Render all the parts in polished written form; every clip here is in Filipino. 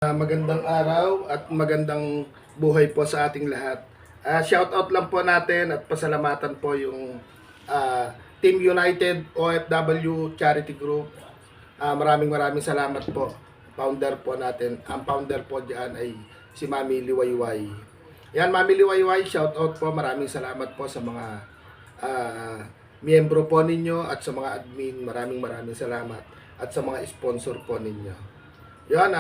Magandang araw at magandang buhay po sa ating lahat. Shout out lang po natin at pasalamatan po yung Team United OFW Charity Group. Maraming salamat po. Founder po natin. Ang founder po diyan ay si Mami Liwayway. Yan, Mami Liwayway, shout out po. Maraming salamat po sa mga miyembro po ninyo at sa mga admin. Maraming salamat. At sa mga sponsor po ninyo. Yan,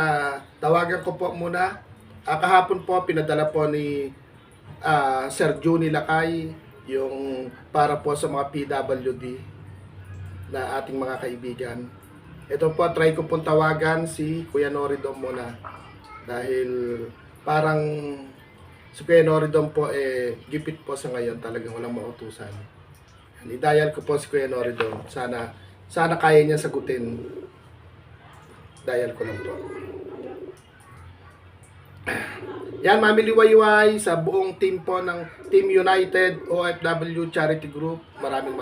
tawagan ko po muna. Kahapon po, pinadala po ni Sir Juni Lakay yung para po sa mga PWD na ating mga kaibigan. Ito po, try ko pong tawagan si Kuya Noridom muna. Dahil parang si Kuya Noridom po, gipit po sa ngayon. Talagang walang mautusan. I-dial ko po si Kuya Noridom. Sana kaya niya sagutin. Dial ko lang po. Yan, Mami Liwayway sa buong team po ng Team United OFW Charity Group. Maraming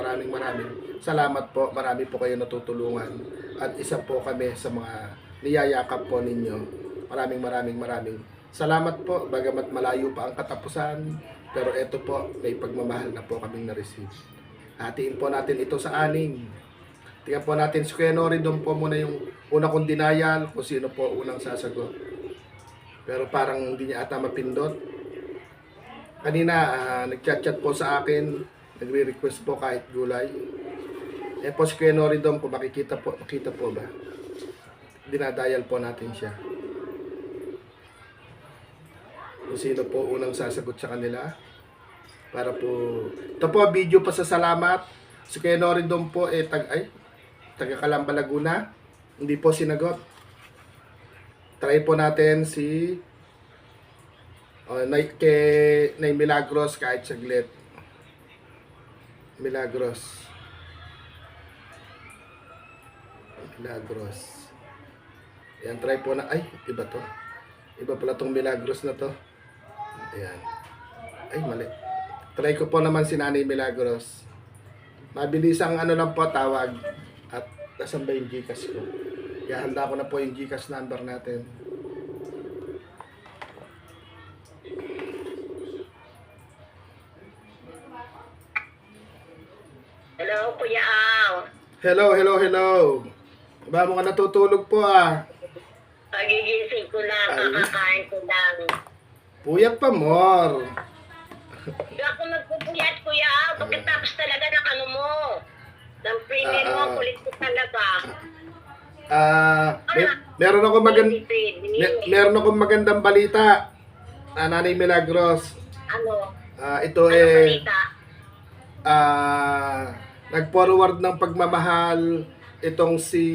salamat po. Marami po kayo natutulungan. At isa po kami sa mga niyayakap po ninyo. Maraming salamat po. Bagamat malayo pa ang katapusan. Pero ito po, may pagmamahal na po kaming na-receive. Hatiin po natin ito sa 6. Tingnan po natin si Kuya Noridom po muna yung una kong denial kung sino po unang sasagot. Pero parang hindi niya ata mapindot. Kanina nagchat-chat po sa akin, nagre-request po kahit gulay. Yan po si Kuya Noridom, kung makita po ba? Dinadial po natin siya. Kung sino po unang sasagot sa kanila. Para po, ito po video pa sa salamat. Si Kuya Noridom po taga Calamba, Laguna. Hindi po sinagot. Try po natin si Nay Milagros kahit saglit. Milagros. Ayan, try po na. Ay, iba to. Iba pala tong Milagros na to. Ayan. Ay, mali. Try ko po naman si Nanay Milagros. Mabilisang lang po tawag. At nasan ba yung Gcash ko? Kaya handa ko na po yung Gcash number natin. Hello, Kuya Al. Hello. Ba mo ka natutulog po Pagigising ko lang, kakakain ko lang. Puyat pa more. Hindi ako nagpupuyat, Kuya Al. Pagkatapos talaga ng mo. Ng premier mo, kulit ko talaga. Meron akong magandang balita. Nanay Milagros. Ano? Ito balita? Nag-forward ng pagmamahal itong si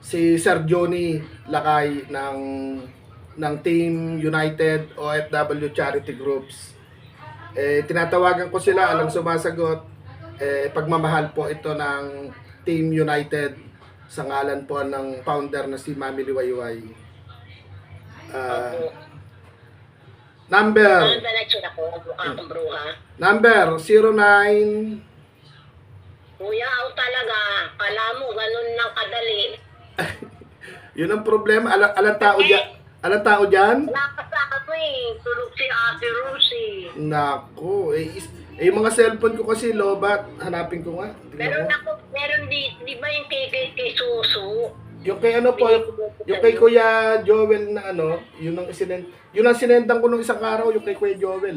Sir Johnny Lakay ng Team United OFW Charity Groups. Tinatawagan ko sila, alang sumasagot. Pagmamahal po ito ng Team United sa ngalan po ng founder na si Mami Liwayway. Number 09. Kuya, talaga. Kala mo, ganun lang kadali. Yun ang problema. Alang tao dyan? Nakasama ko tulog si Ate Rosie. Naku, yung mga cellphone ko kasi lobat. Hanapin ko nga. Meron di ba yung kay Susu? Yung kay yung kay Kuya Joel na yun ang sinendan ko nung isang araw, yung kay Kuya Joel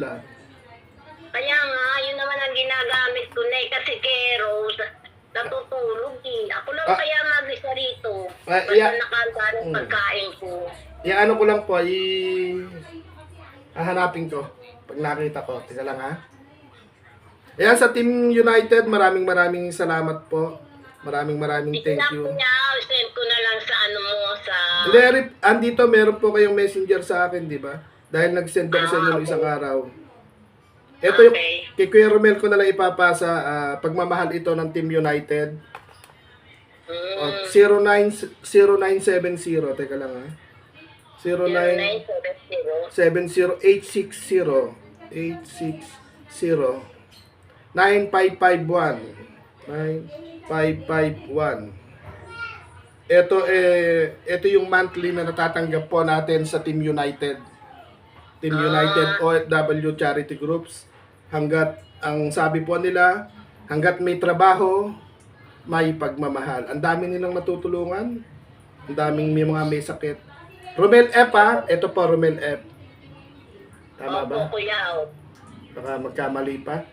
Kaya nga, yun naman ang ginagamit ko na kasi kay Rose, natutulog Ako lang kaya mag-isa rito. Basta nakanta ng pagkain ko. Ko lang po, hahanapin ko. Pag nakita ko, teka lang Ayan, sa Team United, maraming salamat po. Maraming thank you. Send ko na lang sa sa... Andito, meron po kayong messenger sa akin, di ba? Dahil nag-send ako sa inyo isang araw. Ito yung kay Kuya Romel ko na lang ipapasa. Pagmamahal ito ng Team United. 0970. Teka lang 0970 9551 9551 ito yung monthly na natatanggap po natin sa Team United. Team United OFW Charity Groups. Hanggat, ang sabi po nila, hanggat may trabaho, may pagmamahal. Ang dami nilang natutulungan. Ang daming may sakit. Romel F ha. Ito po, Romel F. Tama ba? Opo, Kuya Aw. Baka magkamali pa.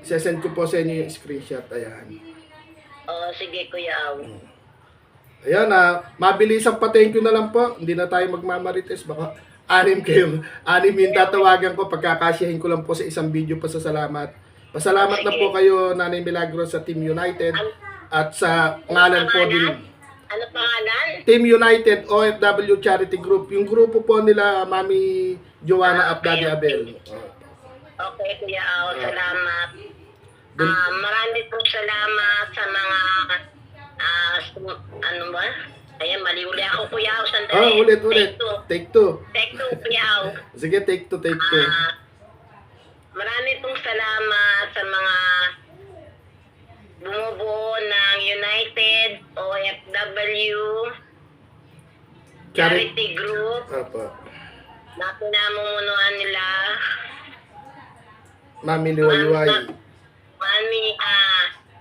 Sesend ko po sa inyo yung screenshot. Ayan. Sige, Kuya Aw. Ayan mabilisang pa-thank you na lang po. Hindi na tayo magmamarites. Baka anim yung tatawagan ko. Pagkakasyahin ko lang po sa isang video pa sa salamat. Pasalamat na po kayo, Nanay Milagros, sa Team United. At sa ngalan po din. Ano pangalan? Team United OFW Charity Group. Yung grupo po nila, Mami Joanna at Daddy Abel. Okay, Kuya Aw. Salamat. Marami pong salamat sa mga ano ba? Ayan, mali uli ako, Kuya Aw. Sandali. Ulit. Take two. Take two, Kuya Aw. Sige, take two. Marami pong salamat sa mga bumubuo ng United OFW Charity Group Opo. na pinamumunuan nila Mami Liwayway.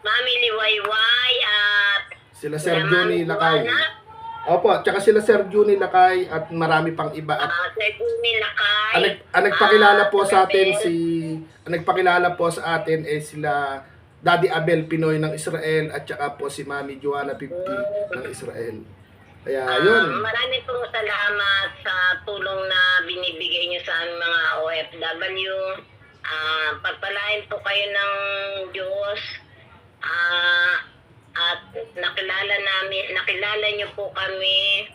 Mami Liwayway at Sila Sir Juni Lakay. Opo, tsaka sila Sir Juni Lakay at marami pang iba. At Sir Juni Lakay. nagpakilala po sa atin nagpakilala po sa atin sila Daddy Abel Pinoy ng Israel at saka po si Mami Joanna 50 ng Israel. Kaya yun. Marami pong salamat sa tulong na binibigay niyo sa aming mga OFW. Pagpalain po kayo ng Diyos. At nakilala niyo po kami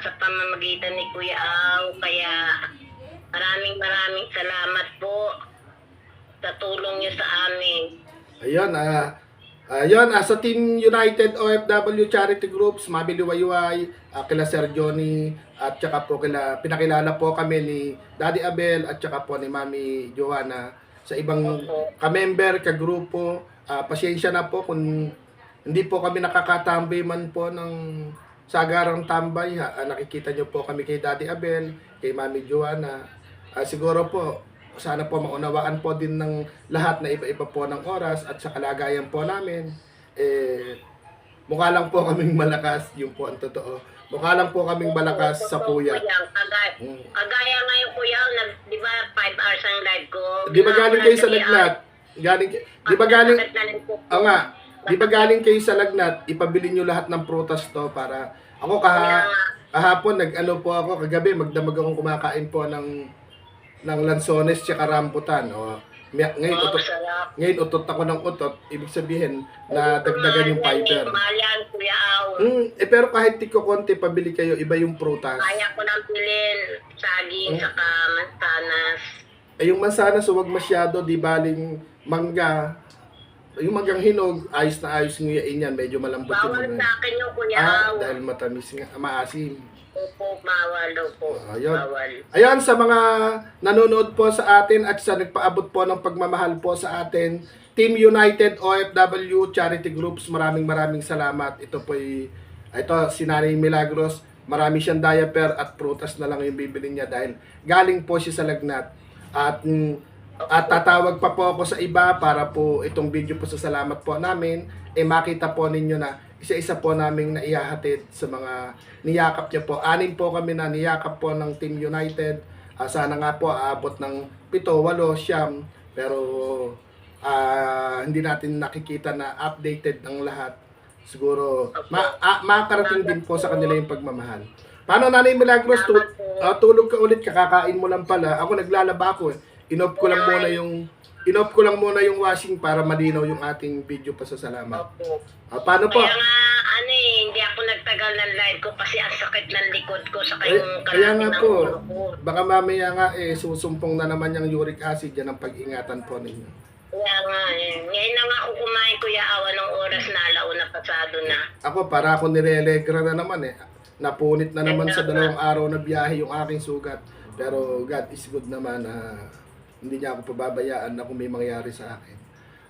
sa pamamagitan ni Kuya Aw. Kaya maraming salamat po sa tulong niyo sa amin. Ayun, sa Team United OFW Charity Groups, Mami Liwayway, kila Sir Johnny, at saka po pinakilala po kami ni Daddy Abel at saka po ni Mami Joanna sa ibang ka-member, ka-grupo. Pasensya na po kung hindi po kami nakakatambay man po ng sagarang tambay. Nakikita nyo po kami kay Daddy Abel, kay Mami Joanna. Siguro po, sana po maunawaan po din ng lahat na iba-iba po ng oras at sa kalagayan po namin. Mukha lang po kaming malakas, yung po ang totoo. Mukha lang po kaming malakas sa puyat. Kagaya ngayon, Kuya, di ba 5 hours ang live ko? Di ba galing kayo sa lagnat? Di ba galing kayo sa lagnat, ipabili nyo lahat ng prutas to para ako kahapon nag-ano po ako kagabi, magdamag akong kumakain po ng lansones tsaka rambutan. Ngayon utot ako ng utot, ibig sabihin na dagdagan yung fiber. Mayan, Kuya Aw. Pero kahit tiko konti pabili kayo, iba yung prutas. Kaya ko nang bilhin saging saka mansanas. Yung mansanas huwag masyado, di baling mangga. Yung manggang hinog, ayos na ayos nguyain yan, medyo malambot yung bawal sa akin yung Kuya Aw. dahil matamis nga, maasim. Opo, bawal daw po. Bawal. Ayan, sa mga nanonood po sa atin at sa nagpaabot po ng pagmamahal po sa atin, Team United OFW Charity Groups, maraming salamat. Ito si Nanay Milagros, marami siyang diaper at prutas na lang yung bibili niya dahil galing po siya sa lagnat. At tatawag pa po ako sa iba para po itong video po sa salamat po namin, makita po ninyo na isa-isa po namin naihahatid sa mga niyakap niya po. 6 po kami na niyakap po ng Team United. Sana nga po aabot ng 7, 8, 9. Pero hindi natin nakikita na updated ang lahat. Siguro makarating din po sa kanila yung pagmamahal. Paano, Nanay Milagros? Tulog ka ulit, kakakain mo lang pala. Ako naglalaba ako. Inoff ko lang muna yung washing para malinaw yung ating video pa sa salamat. Paano po? Kaya nga, hindi ako nagtagal ng live ko kasi ang sakit ng likod ko sa kayong Kaya nga ng po, ulo ko. baka mamaya nga susumpong na naman yung uric acid, yan ang pag-ingatan po ninyo. Kaya nga ngayon na nga ako kumain, Kuya Aw, ng oras na alauna pasado na. Ako, para ako nirelegra na naman Napunit na naman sa 2 araw na biyahe yung aking sugat. Pero God is good naman, hindi niya ako pababayaan na kung may mangyari sa akin.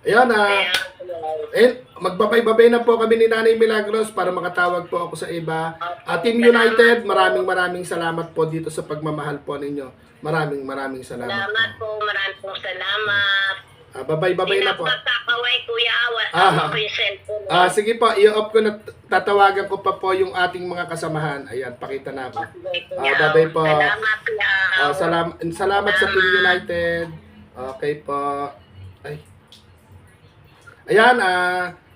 Ayan, Kaya, magbabay-babay na po kami ni Nanay Milagros para makatawag po ako sa iba. Team United, maraming salamat po dito sa pagmamahal po ninyo. Maraming salamat salamat po. po, maraming pong salamat. Babay-babay na po. Pinapagkakaway, Kuya Awa. Ah. Ako yung cellphone. Sige po, i-off ko na, tatawagan ko pa po yung ating mga kasamahan. Ayan, pakita na ako. Babay po. Salamat, Kuya Awa. Salamat sa Team United. Okay po. Ayan,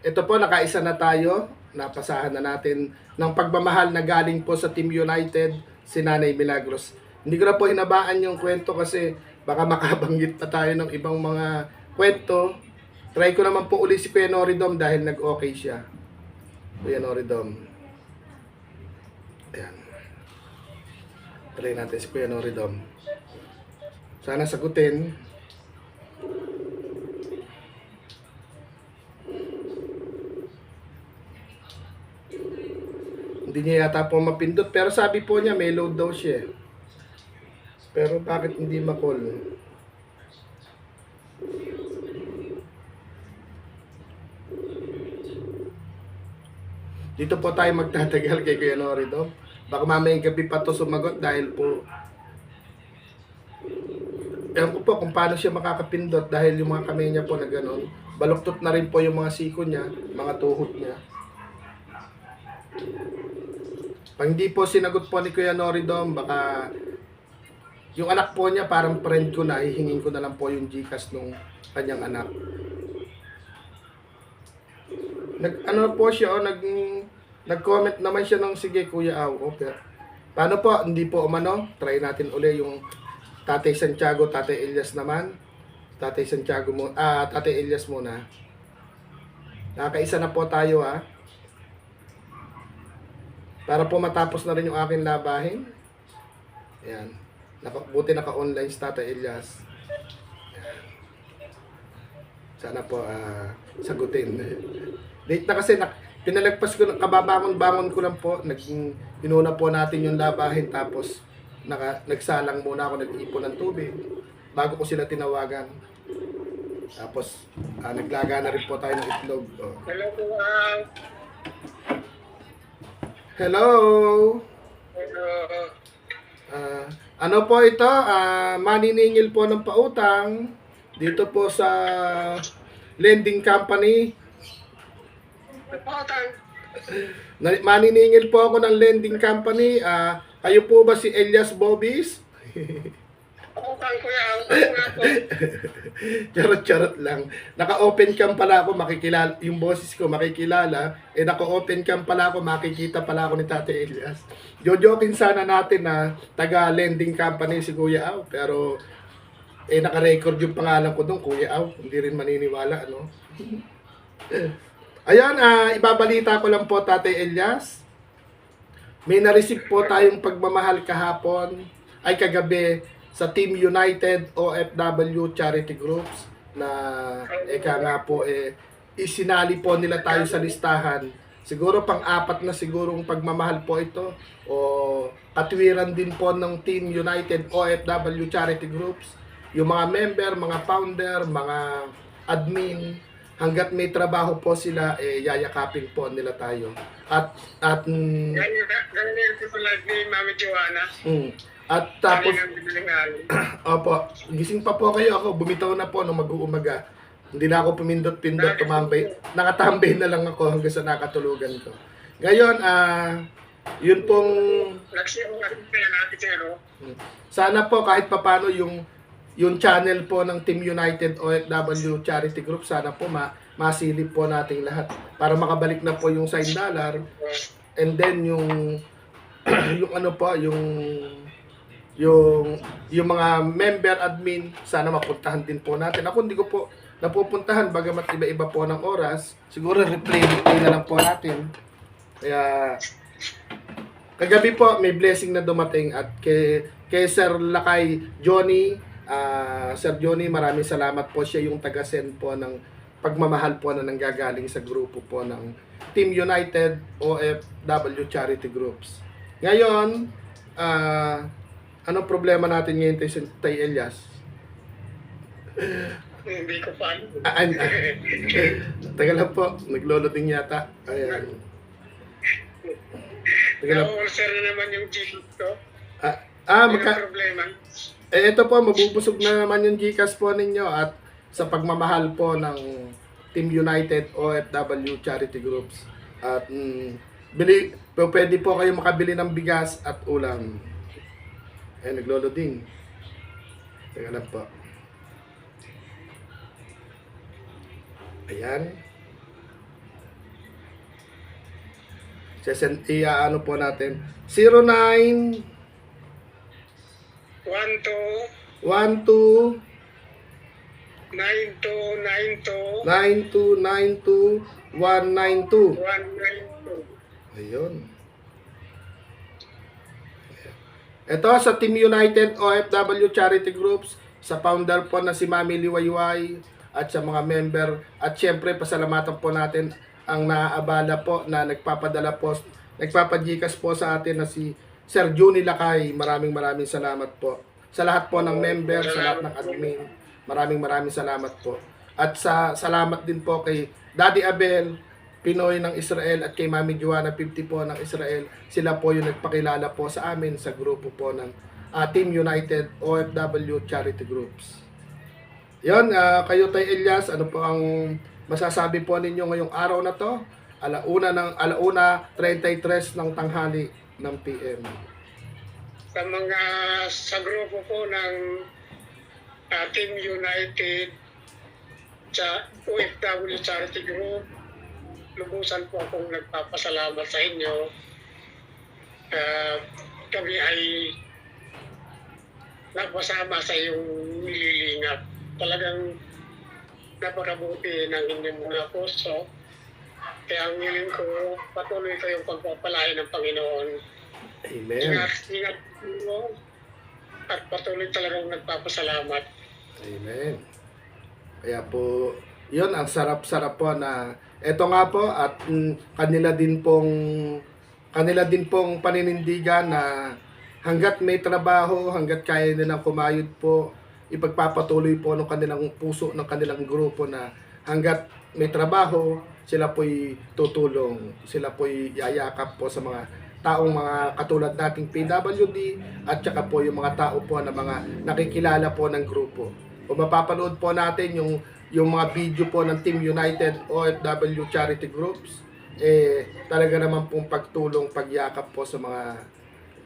ito po, nakaisa na tayo. Napasahan na natin ng pagmamahal na galing po sa Team United, si Nanay Milagros. Hindi ko na po hinabaan yung kwento kasi baka makabanggit pa tayo ng ibang mga kwento. Try ko naman po uli si Kuya Noridom dahil nag-okay siya. Kuya Noridom. Ayan. Try natin si Kuya Noridom. Sana sagutin. Hindi niya yata po mapindot. Pero sabi po niya may load daw siya. Pero bakit hindi ma-call? Dito po tayo magtatagal kay Kuya Noridom. Baka mamayang gabi pa to sumagot dahil po ewan ko po kung paano siya makakapindot dahil yung mga kamay niya po na gano'n. Baluktot na rin po yung mga siko niya, mga tuhod niya. Pag hindi po sinagot po ni Kuya Noridom, baka yung anak po niya parang friend ko na, hihingin ko na lang po yung Gcash nung kanyang anak. Ano po siya, nag-comment naman siya ng sige Kuya Aw. Okay. Paano po? Hindi po umano. Try natin uli yung Tatay Santiago, Tatay Elias naman. Tatay Santiago mo, Tatay Elias muna. Nakaisa na po tayo Para po matapos na rin yung aking labahin. Ayan. Buti naka-online si Tatay Elias. Ayan. Sana po sagutin. Late na kasi pinalagpas ko, kababangon-bangon ko lang po. Inuna po natin yung labahin tapos nagsalang muna ako, nag-ipon ng tubig bago ko sila tinawagan. Tapos naglaga na rin po tayo ng itlog. Hello, Kuya. Hello. Hello. Ano po ito? Maniningil po ng pautang dito po sa lending company. Maniningil po ako ng lending company. Kayo po ba si Elias Bobis? Utang, Kuya. Charot lang. Naka-open cam pala ako, makikilala. Yung boses ko makikilala. Naka-open cam pala ako, makikita pala ako ni Tate Elias. Jojokin sana natin na taga-lending company si Kuya Aw. Pero, naka-record yung pangalan ko doon, Kuya Aw. Hindi rin maniniwala, ano? Ayan, ibabalita ko lang po, Tate Elias. May na-receive po tayong pagmamahal kagabi sa Team United OFW Charity Groups na nga po isinali po nila tayo sa listahan. Siguro pang-apat na sigurong pagmamahal po ito o katwiran din po ng Team United OFW Charity Groups. Yung mga member, mga founder, mga admin, hanggat may trabaho po sila, yayakapin po nila tayo. Ganyan po sa live ni Mami Joanna. At tapos, opo, gising pa po kayo ako, bumitaw na po nung mag-uumaga. Hindi na ako pumindot-pindot, tumambay. Nakatambay na lang ako hanggang sa nakatulugan ko. Ngayon, yun pong... Sana po kahit papano yung channel po ng Team United OFW Charity Group, sana po masilip po nating lahat para makabalik na po yung $1. And then yung ano po, yung mga member admin, sana mapuntahan din po natin. Ako hindi ko po napupuntahan bagamat iba-iba po ng oras. Siguro replay na lang po natin. Kaya kagabi po may blessing na dumating at kay Sir Lakay Johnny, Sir Johnny, maraming salamat po. Siya yung taga-send po ng pagmamahal po na nanggagaling sa grupo po ng Team United OFW Charity Groups. Ngayon, anong problema natin ngayon, Tay Elias? Hindi ko pa. Tagal lang po, nagloloading yata. Ayan. Tagal lang. Na-ulcer na naman yung Gcash ko. Hindi na problema. Ito po, mabubusog na naman yung Gcash po ninyo at sa pagmamahal po ng Team United OFW Charity Groups. At pwede po kayo makabili ng bigas at ulam. Ayan, nagloloading. Teka lang po. Ayan. Ano po natin? 09 12 9292 192. Ayun. Ito sa Team United OFW Charity Groups, sa founder po na si Mami Liwayway at sa mga member, at syempre pasalamatan po natin ang naaabala po na nagpapagikas po sa atin na si Sir Juni Lakay. Maraming salamat po. Sa lahat po ng member, sa lahat ng admin, maraming salamat po. At salamat din po kay Daddy Abel, Pinoy ng Israel, at kay Mami Joanna 50 po ng Israel. Sila po yung nagpakilala po sa amin sa grupo po ng Team United OFW Charity Groups. Yon, kayo Tay Elias, ano po ang masasabi po ninyo ngayong araw na to? Alauna 33 ng tanghali ng PM. Sa grupo po ng Team United sa OFW Charity Group, lubusan po akong nagpapasalamat sa inyo. Kami ay napasama sa iyong nililingap. Talagang napakabuti ng inyong mga puso. Kaya ang hiling ko, patuloy kayong pagpapalain ng Panginoon. Amen. Ingat mo at patuloy talagang nagpapasalamat. Amen. Kaya po, yun, ang sarap-sarap po na eto nga po at kanila din pong paninindigan na hanggat may trabaho, hanggat kaya nilang kumayod po, ipagpapatuloy po ng kanilang puso, ng kanilang grupo na hanggat may trabaho, sila po'y tutulong, sila po'y yayakap po sa mga taong mga katulad nating PWD at saka po yung mga tao po na mga nakikilala po ng grupo. Kung mapapanood po natin yung mga video po ng Team United OFW Charity Groups, talaga naman pong pagtulong, pagyakap po sa mga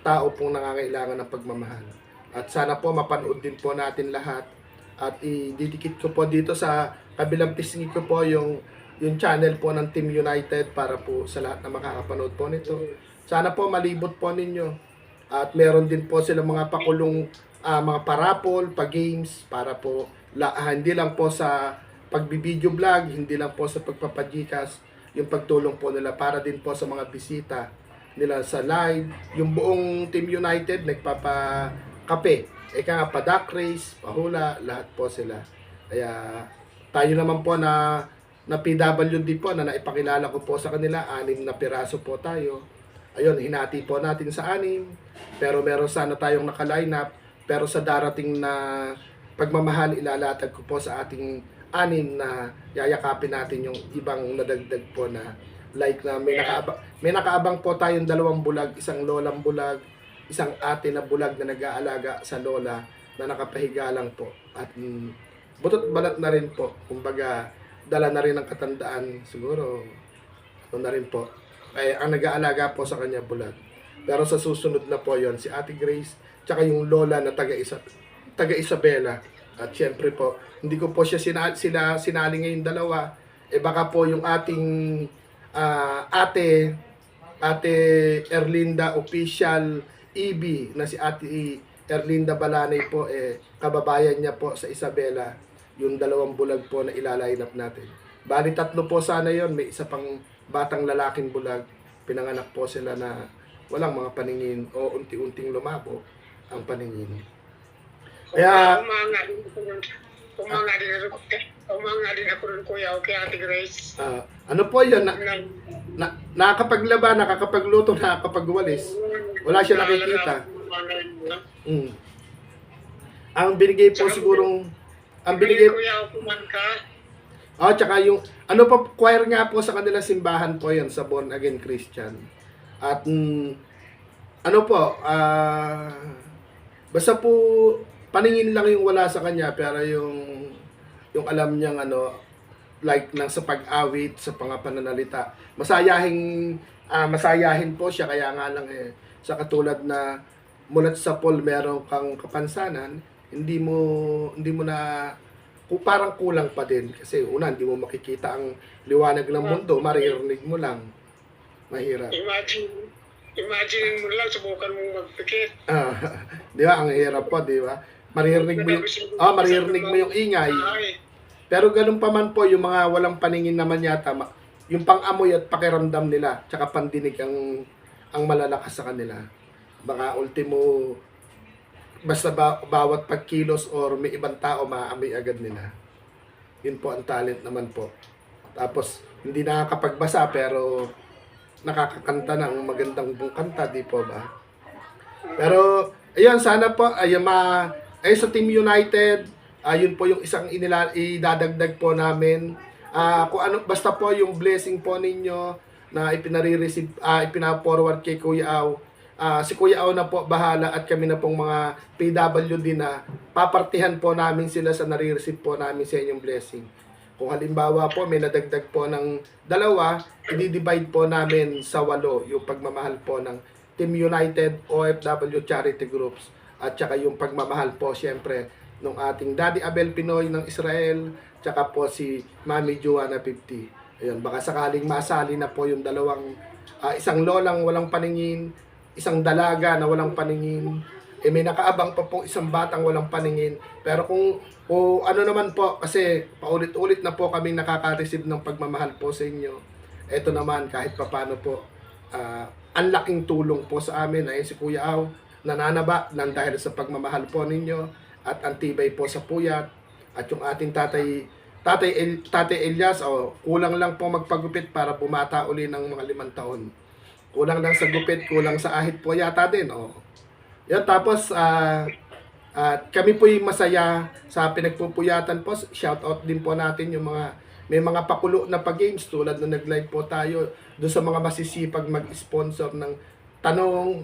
tao pong nangangailangan ng pagmamahal. At sana po mapanood din po natin lahat. At ididikit ko po dito sa kabilang pisngi ko po yung channel po ng Team United para po sa lahat na makakapanood po nito. Sana po malibot po ninyo. At meron din po sila mga pakulong mga parapol, pa-games para po hindi lang po sa pagbibideo vlog, hindi lang po sa pagpapagikas, yung pagtulong po nila para din po sa mga bisita nila sa live. Yung buong Team United nagpapakape. Eka nga pa duck race, pahula, lahat po sila. Kaya tayo naman po na PWD po na naipakilala ko po sa kanila, 6 na piraso po tayo. Ayun, hinati po natin sa 6. Pero meron sana tayong naka-line up. Pero sa darating na pagmamahal, ilalatag ko po sa ating 6 na yayakapin natin yung ibang nadagdag po na like na may nakaabang po tayong 2 bulag, isang lolang bulag, isang ate na bulag na nag-aalaga sa lola na nakapahiga lang po. At butot balat na rin po. Kumbaga, dala na rin ng katandaan. Siguro, ano na rin po. Ang nag-aalaga po sa kanya bulag. Pero sa susunod na po yon si Ate Grace, tsaka yung lola na taga Isabela. At syempre po, hindi ko po sila sinali ngayong 2. Baka po yung ating Ate Erlinda Official EB na si Ate Erlinda Balanay po, kababayan niya po sa Isabela, yung 2 bulag po na ilaline up natin. Bali 3 po sana yon, may isa pang batang lalaking bulag. Pinanganak po sila na walang mga paningin o unti-unting lumabo ang paningin. Kaya umanga din ako rin kuya o kay Ate Grace. Ano po yun? Nakakapaglaba, nakakapagluto, nakakapagwalis. Wala siya nakikita. Ang binigay po sigurong ang binigay, Kuya ako kumanta. tsaka yung, ano pa, choir nga po sa kanila simbahan po yun, sa Born Again Christian. At, ano po, basta po, paningin lang yung wala sa kanya, pero yung alam niyang ano, like nang sa pag-awit, sa pananalita, masayahin po siya, kaya nga lang sa katulad na mulat sa Paul meron kang kapansanan, hindi mo na parang kulang pa din kasi una hindi mo makikita ang liwanag ng mundo, maririnig mo lang, mahirap. Imagine mo lang, subukan mong magpikit. Di ba ang hirap po, di ba? Maririnig mo yung ingay. Pero ganun pa man po yung mga walang paningin naman yata, yung pang-amoy at pakiramdam nila, tsaka pandinig ang malalakas sa kanila. Baka ultimo, basta bawat pagkilos or may ibang tao, maamoy agad nila. Yun po ang talent naman po. Tapos, hindi nakakapagbasa pero nakakakanta ng magandang kanta, di po ba? Pero, ayun, sana po, sa Team United, yun po yung isang idadagdag po namin. Kung ano, basta po yung blessing po ninyo na ipina-forward kay Kuya Au. Si Kuya Au na po bahala at kami na pong mga PWD na papartihan po namin sila sa nare-receive po namin sa inyong blessing. Kung halimbawa po may nadagdag po ng 2, i-divide po namin sa 8 yung pagmamahal po ng Team United OFW Charity Groups at saka yung pagmamahal po siyempre ng ating Daddy Abel Pinoy ng Israel tsaka po si Mami Joanna 50. Ayun, baka sakaling masali na po yung isang lolang walang paningin, isang dalaga na walang paningin, may nakaabang pa pong isang batang walang paningin. Pero kung ano naman po, kasi paulit-ulit na po kami nakaka-receive ng pagmamahal po sa inyo. Ito naman kahit papano po, ang laking tulong po sa amin ay si Kuya Au, nananaba ng dahil sa pagmamahal po ninyo at antibay po sa puyat. At yung ating Tatay Elias, kulang lang po magpagupit para bumata uli ng mga 5 taon. Kulang lang sa gupit, kulang sa ahit po yata din. Yan, tapos kami po yung masaya sa pinagpupuyatan po. Shout out din po natin yung may mga pakulo na pa-games tulad na nag-live po tayo doon sa mga masisipag mag-sponsor ng tanong.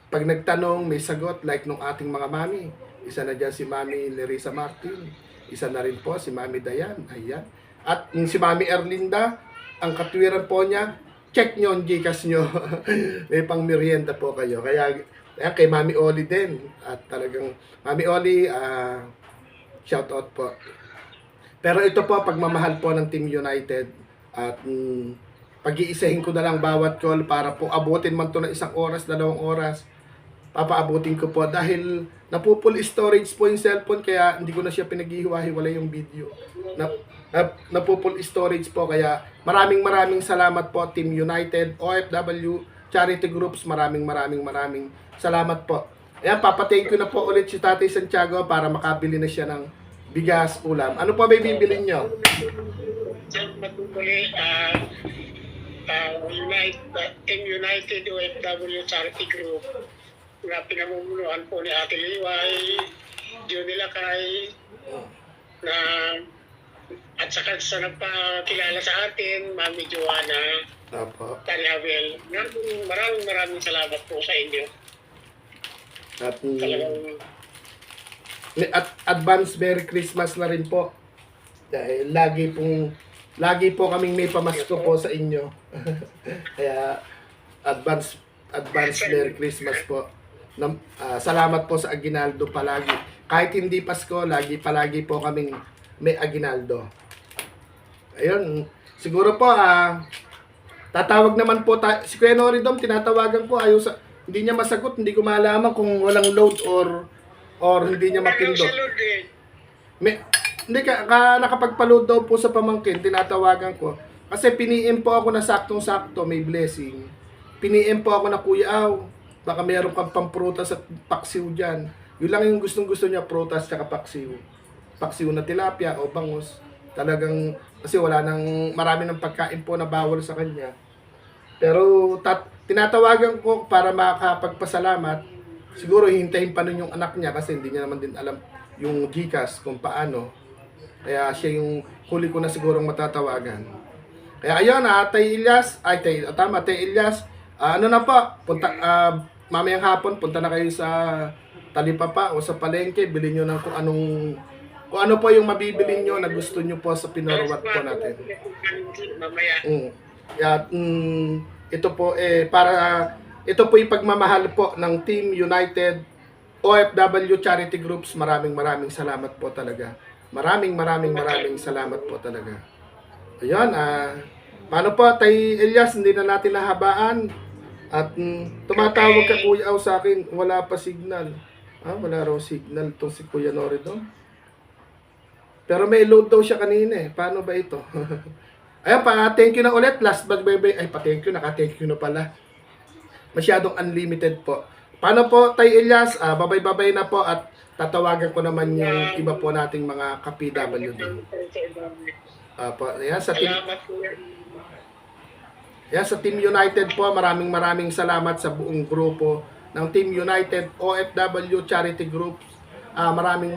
Pag nagtanong, may sagot like nung ating mga mami. Isa na dyan si Mami Nerissa Martin. Isa na rin po si Mami Dayan. Ayan. At yung si Mami Erlinda, ang katwiran po niya, check nyo ang Gcash nyo. May pang merienda po kayo. Kaya kay Mami Oli din. At talagang, Mami Oli, shout out po. Pero ito po, pagmamahal po ng Team United. At pag-iisahin ko na lang bawat call para po abutin man to ng 1 oras, 2 oras. Papaabutin ko po dahil napupul storage po yung cellphone kaya hindi ko na siya pinaghihiwa-hiwalay yung video. Napupul storage po kaya maraming salamat po Team United, OFW, Charity Groups, maraming salamat po. Ayan, papatayin ko na po ulit si Tatay Santiago para makabili na siya ng bigas, ulam. Ano po ba bibilin nyo? Matutuloy, Team United OFW Charity Group na pinamumunuan po ni Ate Liway, Johnny Lakay, at saka sa nagpakilala sa atin, Mami Joanna, Tani Abel. Maraming salamat po sa inyo. At advance Merry Christmas na rin po. Dahil lagi po kaming may pamasko po sa inyo. Kaya advance Merry Christmas po. Salamat po sa aguinaldo palagi. Kahit hindi Pasko, palagi po kaming may aguinaldo. Ayun, siguro po tatawag naman po si Kuya Noridom, tinatawagan ko, hindi niya masagot, hindi ko malaman kung walang load or hindi niya mapindot. Hindi nakapagpa-load daw po sa pamangkin, tinatawagan ko. Kasi piniim po ako na saktong-sakto, may blessing. Piniim po ako na Kuya Au, baka meron kang pamprutas at paksiw dyan. Yun lang yung gustong-gusto niya, prutas at paksiw. Paksiw na tilapia o bangus. Talagang, kasi marami ng pagkain po na bawal sa kanya. Pero tinatawagan ko para makapagpasalamat. Siguro hihintayin pa nun yung anak niya kasi hindi niya naman din alam yung GCash kung paano. Kaya siya yung huli ko na sigurong matatawagan. Kaya ayun, Tay Ilyas, Tay Ilyas, ano na po, mamayang hapon, punta na kayo sa Talipapa o sa palengke, bilhin nyo ng kung ano po yung mabibili nyo na gusto nyo po sa pinorwat po natin. Mamaya. At ito po ito po yung pagmamahal po ng Team United OFW Charity Groups. Maraming salamat po talaga. Maraming salamat po talaga. Ayun, paano po, Tay Elias, hindi na natin nahabaan. At tumatawag ka, Kuya Au, sa akin, wala pa signal. Wala raw signal itong si Kuya Norido. Pero may load daw siya kanina eh. Paano ba ito? Ayan pa, thank you na ulit. Last but baby. Thank you, naka-thank you na pala. Masyadong unlimited po. Paano po, Tay Elias? Babay-babay na po at tatawagan ko naman yung iba po nating mga ka-PWD. Ayan, sa Team United po, maraming salamat sa buong grupo ng Team United OFW Charity Groups. Maraming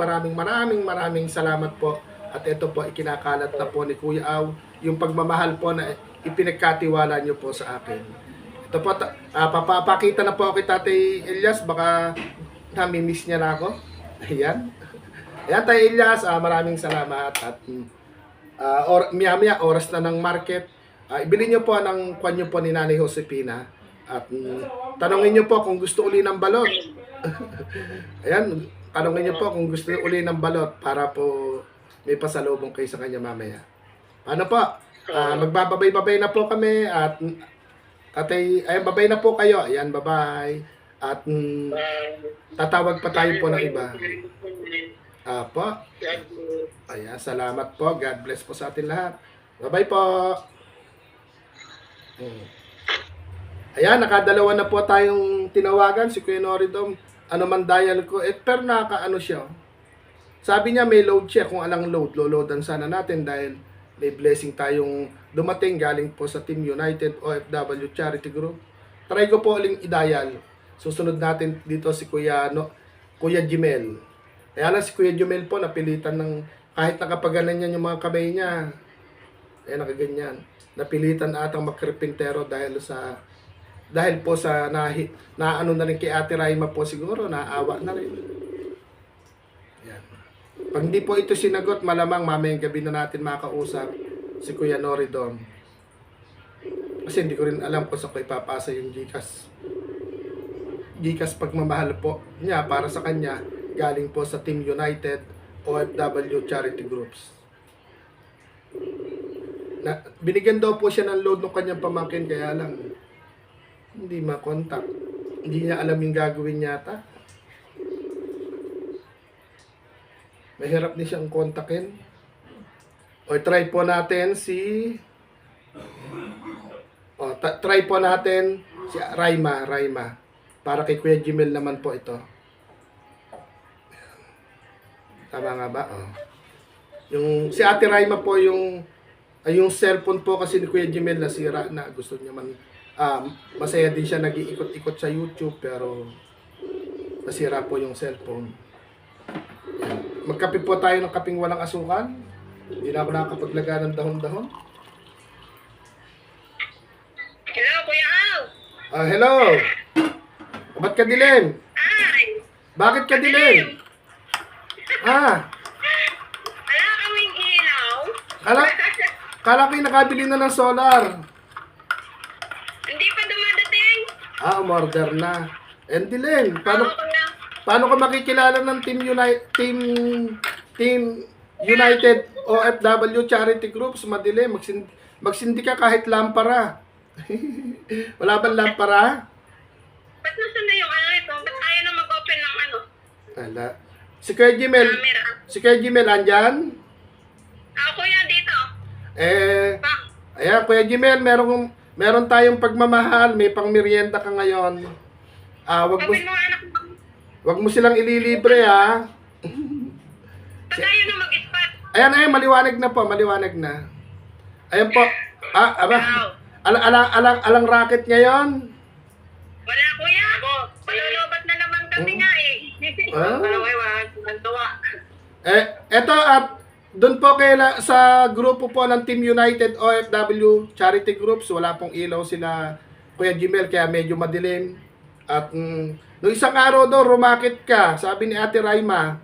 salamat po. At ito po, ikinakalat na po ni Kuya Au, yung pagmamahal po na ipinagkatiwala nyo po sa akin. Ito po, papapakita na po kita, Tatay Elias, baka nami-miss niya na ako. Ayan. Ayan, Tay Elias, maraming salamat. At maya oras na ng market. Ibili nyo po ng kwan nyo po ni Nanay Josepina. At tanongin nyo po kung gusto uli ng balot. Ayan, tanongin nyo po kung gusto uli ng balot para po may pasalubong kayo sa kanya mamaya. Paano po? Magbababay-babay na po kami at ayan, babay na po kayo. Ayan, bye-bye. At tatawag pa tayo po ng iba. Po. Ayan, salamat po. God bless po sa atin lahat. Bye-bye po. Ayan, nakadalawa na po tayong tinawagan. Si Kuya Noridom, ano man dial ko. Pero nakaano siya. Sabi niya may load siya. Kung alang load, loloadan sana natin dahil may blessing tayong dumating galing po sa Team United OFW Charity Group. Try ko po uling i-dial. Susunod natin dito si Kuya Jimel. Kaya lang si Kuya Jimel po napilitan ng kahit nakapaganan niya yung mga kamay niya. Nakaganyan. Napilitan atang magkarpintero dahil po sa naano na rin kay Ate Raima po siguro, naawa na rin. Yan. Pag hindi po ito sinagot, malamang mamayang gabi na natin makausap si Kuya Noridom. Kasi hindi ko rin alam kung saan ko ipapasa yung GCash pagmamahal po niya para sa kanya galing po sa Team United OFW Charity Groups. Binigyan daw po siya ng load ng kanyang pamangkin kaya lang hindi makontak. Hindi niya alam yung gagawin yata. Mahirap din siyang kontakin. Try po natin si Raima. Para kay Kuya Jimel naman po ito. Tama nga ba? Si Ate Raima po yung cellphone po kasi ni Kuya Jimel nasira na. Gusto niya man masaya din siya nag-iikot-ikot sa YouTube pero nasira po yung cellphone. Yan. Magkape po tayo ng kaping walang asukal. Hindi na ako nakakapaglaga ng dahon-dahon. Hello, Kuya Au! Hello! Ba't ka dilim? Ay! Bakit ka dilim? Wala kaming ilaw. Kala ko yung nakabili na ng solar. Hindi pa dumadating. Umorder na. And dilim, Kuya. paano ka makikilala ng Team United OFW Charity Groups? Madilim, magsindi ka kahit lampara. Wala bang lampara? Ba't nasan na yung ito? Ba't ayaw na mag-open ng Wala. Si Kuya Jimel, andyan? Kuya, dito. Ayan, Kuya Jimel, meron tayong pagmamahal, may pangmerienda ka ngayon. Wag mo silang ililibre, ha? Ba't ayaw na mag-spot? Ayan, maliwanag na. Ayan po. Alang racket ngayon? Wala, Kuya. Malulubat na naman kami nga eh. Eto at doon po sa grupo po ng Team United OFW Charity Groups, wala pong ilaw sila Kuya Jimel, kaya medyo madilim. At nung isang araw daw, rumakit ka, sabi ni Ate Raima,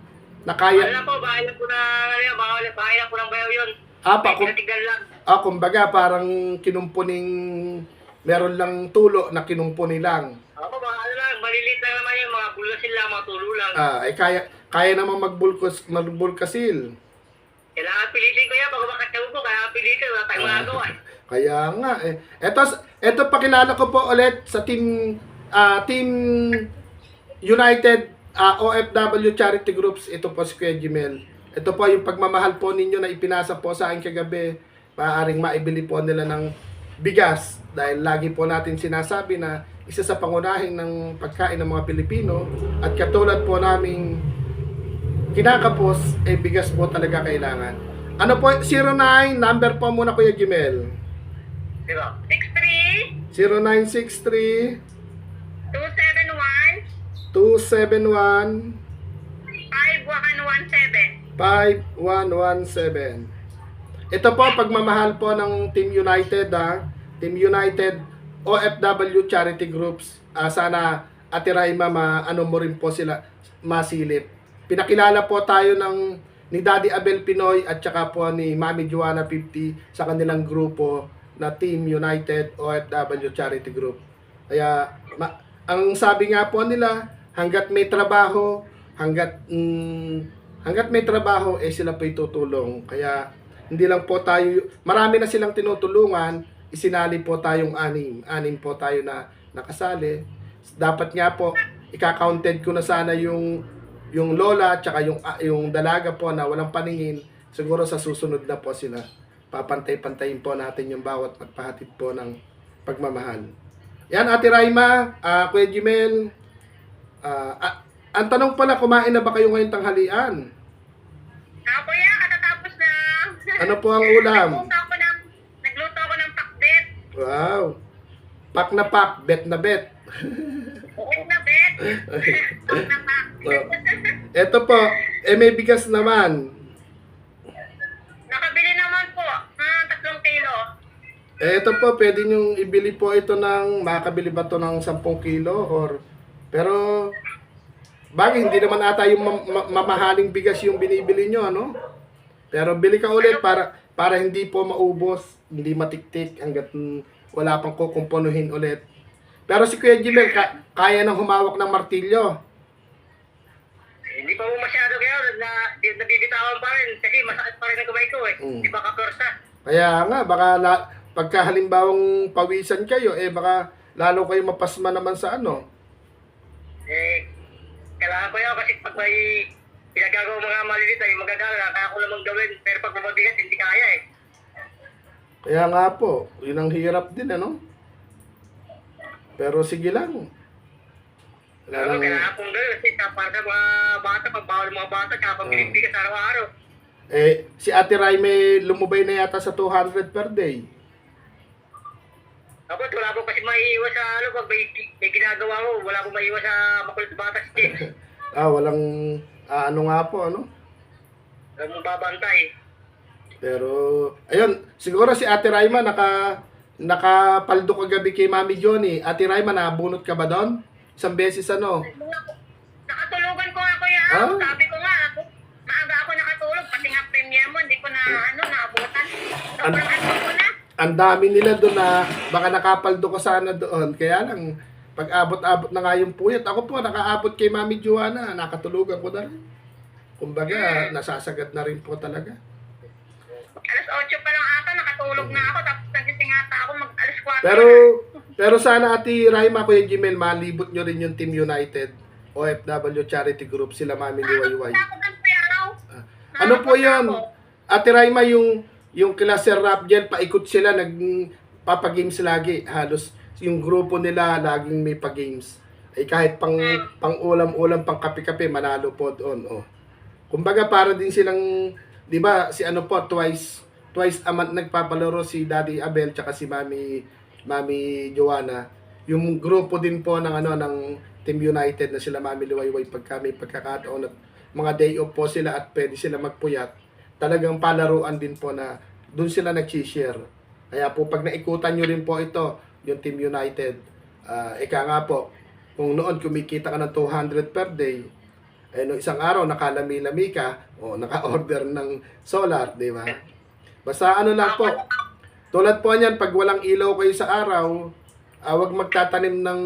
na kaya... Wala po, bahay na po bahay na po ng bayaw yun. Pinatigal lang. Kumbaga parang kinumpuning, meron lang tulo na kinumpuni lang. Ako ba, maliliit lang naman yung mga bulasin lang, mga tulo lang. Kaya naman magbulkasil. Kailangan pilitin ko yan, bago makatawag ko, kailangan pilitin, wala tayong magagawa. Kaya nga eh. Ito pakilala ko po ulit sa Team United OFW Charity Groups. Ito po si Kuya Jimel. Ito po yung pagmamahal po ninyo na ipinasa po sa akin kagabi. Maaaring maibili po nila ng bigas dahil lagi po natin sinasabi na isa sa pangunahing ng pagkain ng mga Pilipino at katulad po naming kinakapos, bigas po talaga kailangan. Ano po, 09, number po muna Kuya Jimel. 63 0963 271 271 5117. 5117. Ito po, pagmamahal po ng Team United, Team United OFW Charity Groups. Sana, Ate Raima, ano mo rin po sila masilip. Pinakilala po tayo ni Daddy Abel Pinoy at saka po ni Mami Joanna 50 sa kanilang grupo na Team United OFW Charity Group. Kaya, ang sabi nga po nila, hanggat may trabaho, sila po tutulong. Kaya, hindi lang po tayo, marami na silang tinutulungan, isinali po tayong anim po tayo na nakasali. Dapat nga po, ika-counted ko na sana yung lola at saka yung dalaga po na walang paningin. Siguro sa susunod na po sila. Papantay-pantayin po natin yung bawat magpahatid po ng pagmamahal. Yan, Ate Raima, Kuya Jimel. Ang tanong pala, kumain na ba kayo ngayong tanghalian? Kuya, katatapos na. Ano po ang ulam? Nagluto ako ng pakbet. Wow. Pak na pak, bet na bet. Bet na bet. Pak na pak. Ito po, may bigas naman. Nakabili naman po. 3 kilo. Ito po, pwede nyong ibili po ito makakabili ba ito ng 10 kilo? Pero, bagay, hindi naman ata yung mamahaling bigas yung binibili nyo, ano? Pero bili ka ulit para hindi po maubos, hindi matiktik hanggat wala pang kukumponuhin ulit. Pero si Kuya Jimel, kaya nang humawak ng martilyo. Hindi pa mo masyado kaya nabibitawan pa rin kasi masakit pa rin ang kamay ko eh. Hindi pa kapersa. Kaya nga, baka pagka halimbawang pawisan kayo, baka lalo kayo mapasma naman sa ano. Kailangan ko yun kasi pag may pinagagawa mga maliliit ay magagala, kaya ko lamang gawin. Pero pag mabigat, hindi kaya eh. Kaya nga po, yun ang hirap din, ano? Pero sige lang. Kailangan kong gawin kasi para sa mga bata, pagbawal mga bata, kaya pag-bilibigas araw-araw. Si Ate Raime lumubay na yata sa 200 per day. Ako, wala po kasi maiiwas sa pag may ginagawa mo, wala po maiiwas sa makulit bata si James. Walang, ano nga po, ano? Wala mong babantay. Pero, ayun, siguro si Ate Raima nakapaldo kagabi kay Mami Johnny. Ate Raima, nabunot ka ba doon? Isang beses, ano? Nakatulugan ko ako yan. Sabi ko nga, maaga ako nakatulog, pati nga premiere mo, hindi ko na, naabutan. Sobrang ano ko na. Ang dami nila doon na baka nakapaldo ko sana doon. Kaya lang, pag abot-abot na nga yung puyat. Ako po, nakaabot kay Mami Joanna. Nakatulugan ko na rin. Kumbaga, nasasagad na rin po talaga. Alas 8 pa lang ata, nakatulog na ako. Tapos nagising ata ako alas 4. Pero sana Ate Raima, Kuya Jimel, malibot nyo rin yung Team United OFW Charity Group. Sila Mami Liwayway. Ano po yun? Ate Raima, yung kila Sir Rapgel, paikot sila, nagpapagames lagi. Halos yung grupo nila laging may pa-games. Kahit pang ulam-ulam, pang kape-kape, manalo po doon. Kumbaga para din silang, di ba, si ano po, twice a month nagpapalaro si Daddy Abel tsaka si Mami Joanna. Yung grupo din po ng Team United na sila Mami Liwayway pagka may pagkakataon at mga day off po sila at pwede sila magpuyat, talagang palaruan din po na doon sila nag-share. Kaya po pag naikutan nyo rin po ito, yung Team United, ika nga po, kung noon kumikita ka ng 200 per day, eh no isang araw nakalami-lami ka o naka-order ng solar, di ba? Basta ano lang po, tulad po niyan, pag walang ilaw kayo sa araw, wag magtatanim ng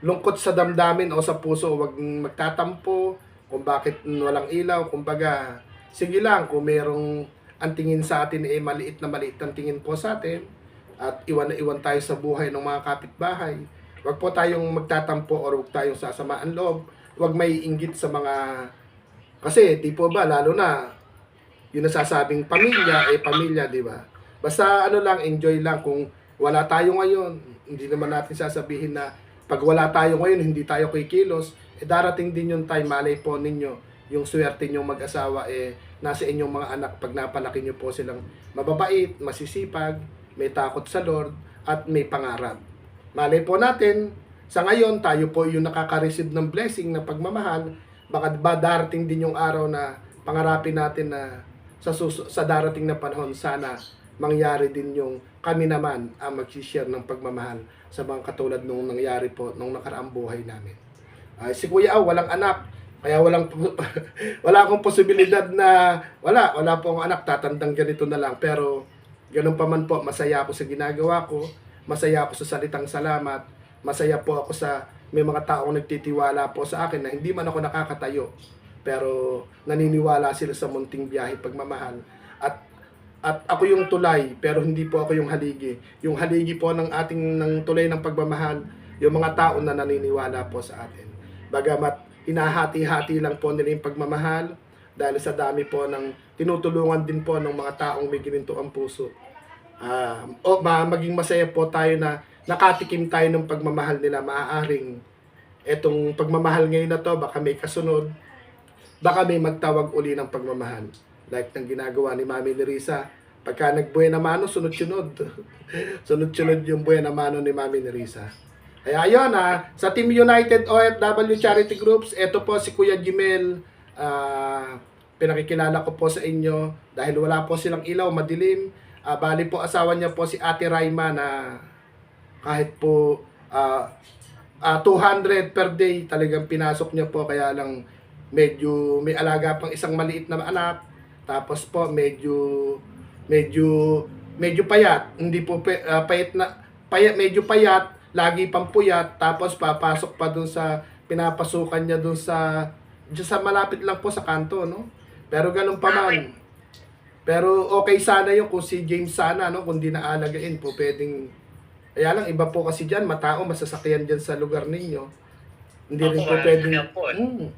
lungkot sa damdamin o sa puso, wag magtatampo kung bakit walang ilaw. Kumbaga, sige lang, kung merong ang tingin sa atin eh maliit ang tingin po sa atin, at iwan na iwan tayo sa buhay ng mga kapitbahay. Wag po tayong magtatampo o wag tayong sasamaan loob. Wag may inggit sa mga, kasi di po ba, lalo na yung nasasabing pamilya, pamilya, di ba? Basta ano lang, enjoy lang. Kung wala tayo ngayon, hindi naman natin sasabihin na pag wala tayo ngayon, hindi tayo kikilos, darating din yung time, malay po ninyo, yung swerte nyong mag-asawa, nasa inyong mga anak pag napalaki nyo po silang mababait, masisipag, may takot sa Lord, at may pangarap. Malay po natin, sa ngayon, tayo po yung nakaka-receive ng blessing na pagmamahal, baka ba darating din yung araw na pangarapin natin na sa darating na panahon, sana mangyari din yung kami naman ang mag-share ng pagmamahal sa mga katulad nung nangyari po nung nakaraang buhay namin. Si Kuya walang anak, kaya wala akong posibilidad na wala po akong anak, tatandang ganito na lang. Pero ganun pa man po, masaya ako sa ginagawa ko, masaya ako sa salitang salamat, masaya po ako sa may mga taong nagtitiwala po sa akin na hindi man ako nakakatayo, pero naniniwala sila sa munting biyahe pagmamahal. At ako yung tulay, pero hindi po ako yung haligi. Yung haligi po ng tulay ng pagmamahal, yung mga tao na naniniwala po sa atin. Bagamat hinahati-hati lang po nila yung pagmamahal, dahil sa dami po ng tinutulungan din po ng mga taong may gininto ang puso. Maging masaya po tayo na nakatikim tayo ng pagmamahal nila. Maaaring etong pagmamahal ngayon na to, baka may kasunod, baka may magtawag uli ng pagmamahal. Like ng ginagawa ni Mami Nerissa, pagka nagbuena mano, sunod-sunod. Sunod-sunod yung buena mano ni Mami Nerissa. Kaya ayun sa Team United OFW Charity Groups, ito po si Kuya Jimel, pinakikilala ko po sa inyo dahil wala po silang ilaw, madilim. Bali po asawa niya po si Ate Raima na kahit po 200 per day talagang pinasok niya po, kaya lang medyo may alaga pang isang maliit na anak, tapos po medyo payat, hindi po medyo payat, lagi pang puyat, tapos papasok pa dun sa pinapasukan niya dun sa malapit lang po sa kanto, no? Pero ganun pa man. Pero okay sana yung kung si James sana, no, kung di naalagain po, pwedeng. Kaya lang, iba po kasi dyan, matao, masasakyan dyan sa lugar ninyo. Hindi rin po pwedeng,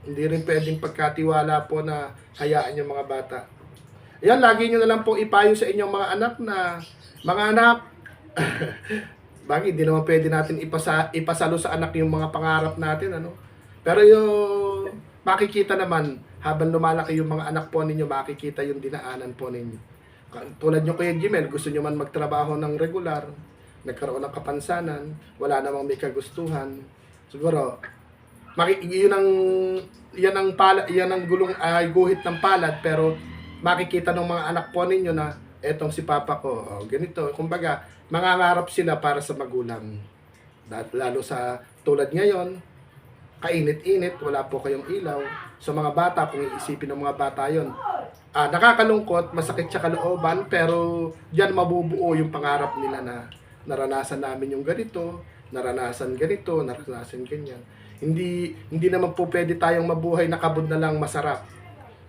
hindi rin pwedeng pagkatiwala po na hayaan yung mga bata. Ayan, lagi nyo na lang po ipayo sa inyong mga anak na, mga anak, bakit hindi naman pwede natin ipasalo sa anak yung mga pangarap natin, ano? Pero yung makikita naman, habang lumalaki yung mga anak po ninyo, makikita yung dinaanan po ninyo. Tulad nyo Kuya Jimel, gusto nyo man magtrabaho ng regular, nagkaroon ng kapansanan, wala namang may kagustuhan. Siguro, yan ang guhit ng palad, pero makikita ng mga anak po ninyo na etong si Papa ko, ganito. Kumbaga, mangangarap sila para sa magulang. Lalo sa tulad ngayon, kainit-init, wala po kayong ilaw. Sa mga bata, kung iisipin ng mga bata yon, nakakalungkot, masakit sa kalooban, pero diyan mabubuo yung pangarap nila na naranasan namin yung ganito, naranasan ganyan. Hindi naman po pwede tayong mabuhay na kabod na lang masarap.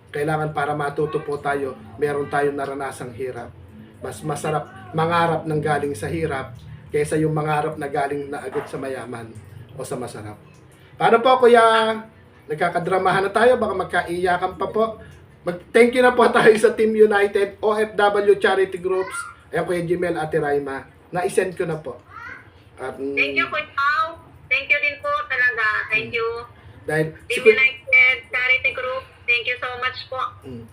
Kailangan para matuto po tayo, meron tayong naranasang hirap. Mas masarap mangarap ng galing sa hirap kaysa yung mangarap na galing na agad sa mayaman o sa masarap. Paano po Kuya? Nagkakadramahan na tayo, baka magkaiyakan pa po. Thank you na po tayo sa Team United OFW Charity Groups. Ayan Kuya Jimel, Ate Raima. Na-send ko na po. Thank you, Kuya Pao. Thank you din po talaga. Thank you. Dahil Team United Charity Group, thank you so much po.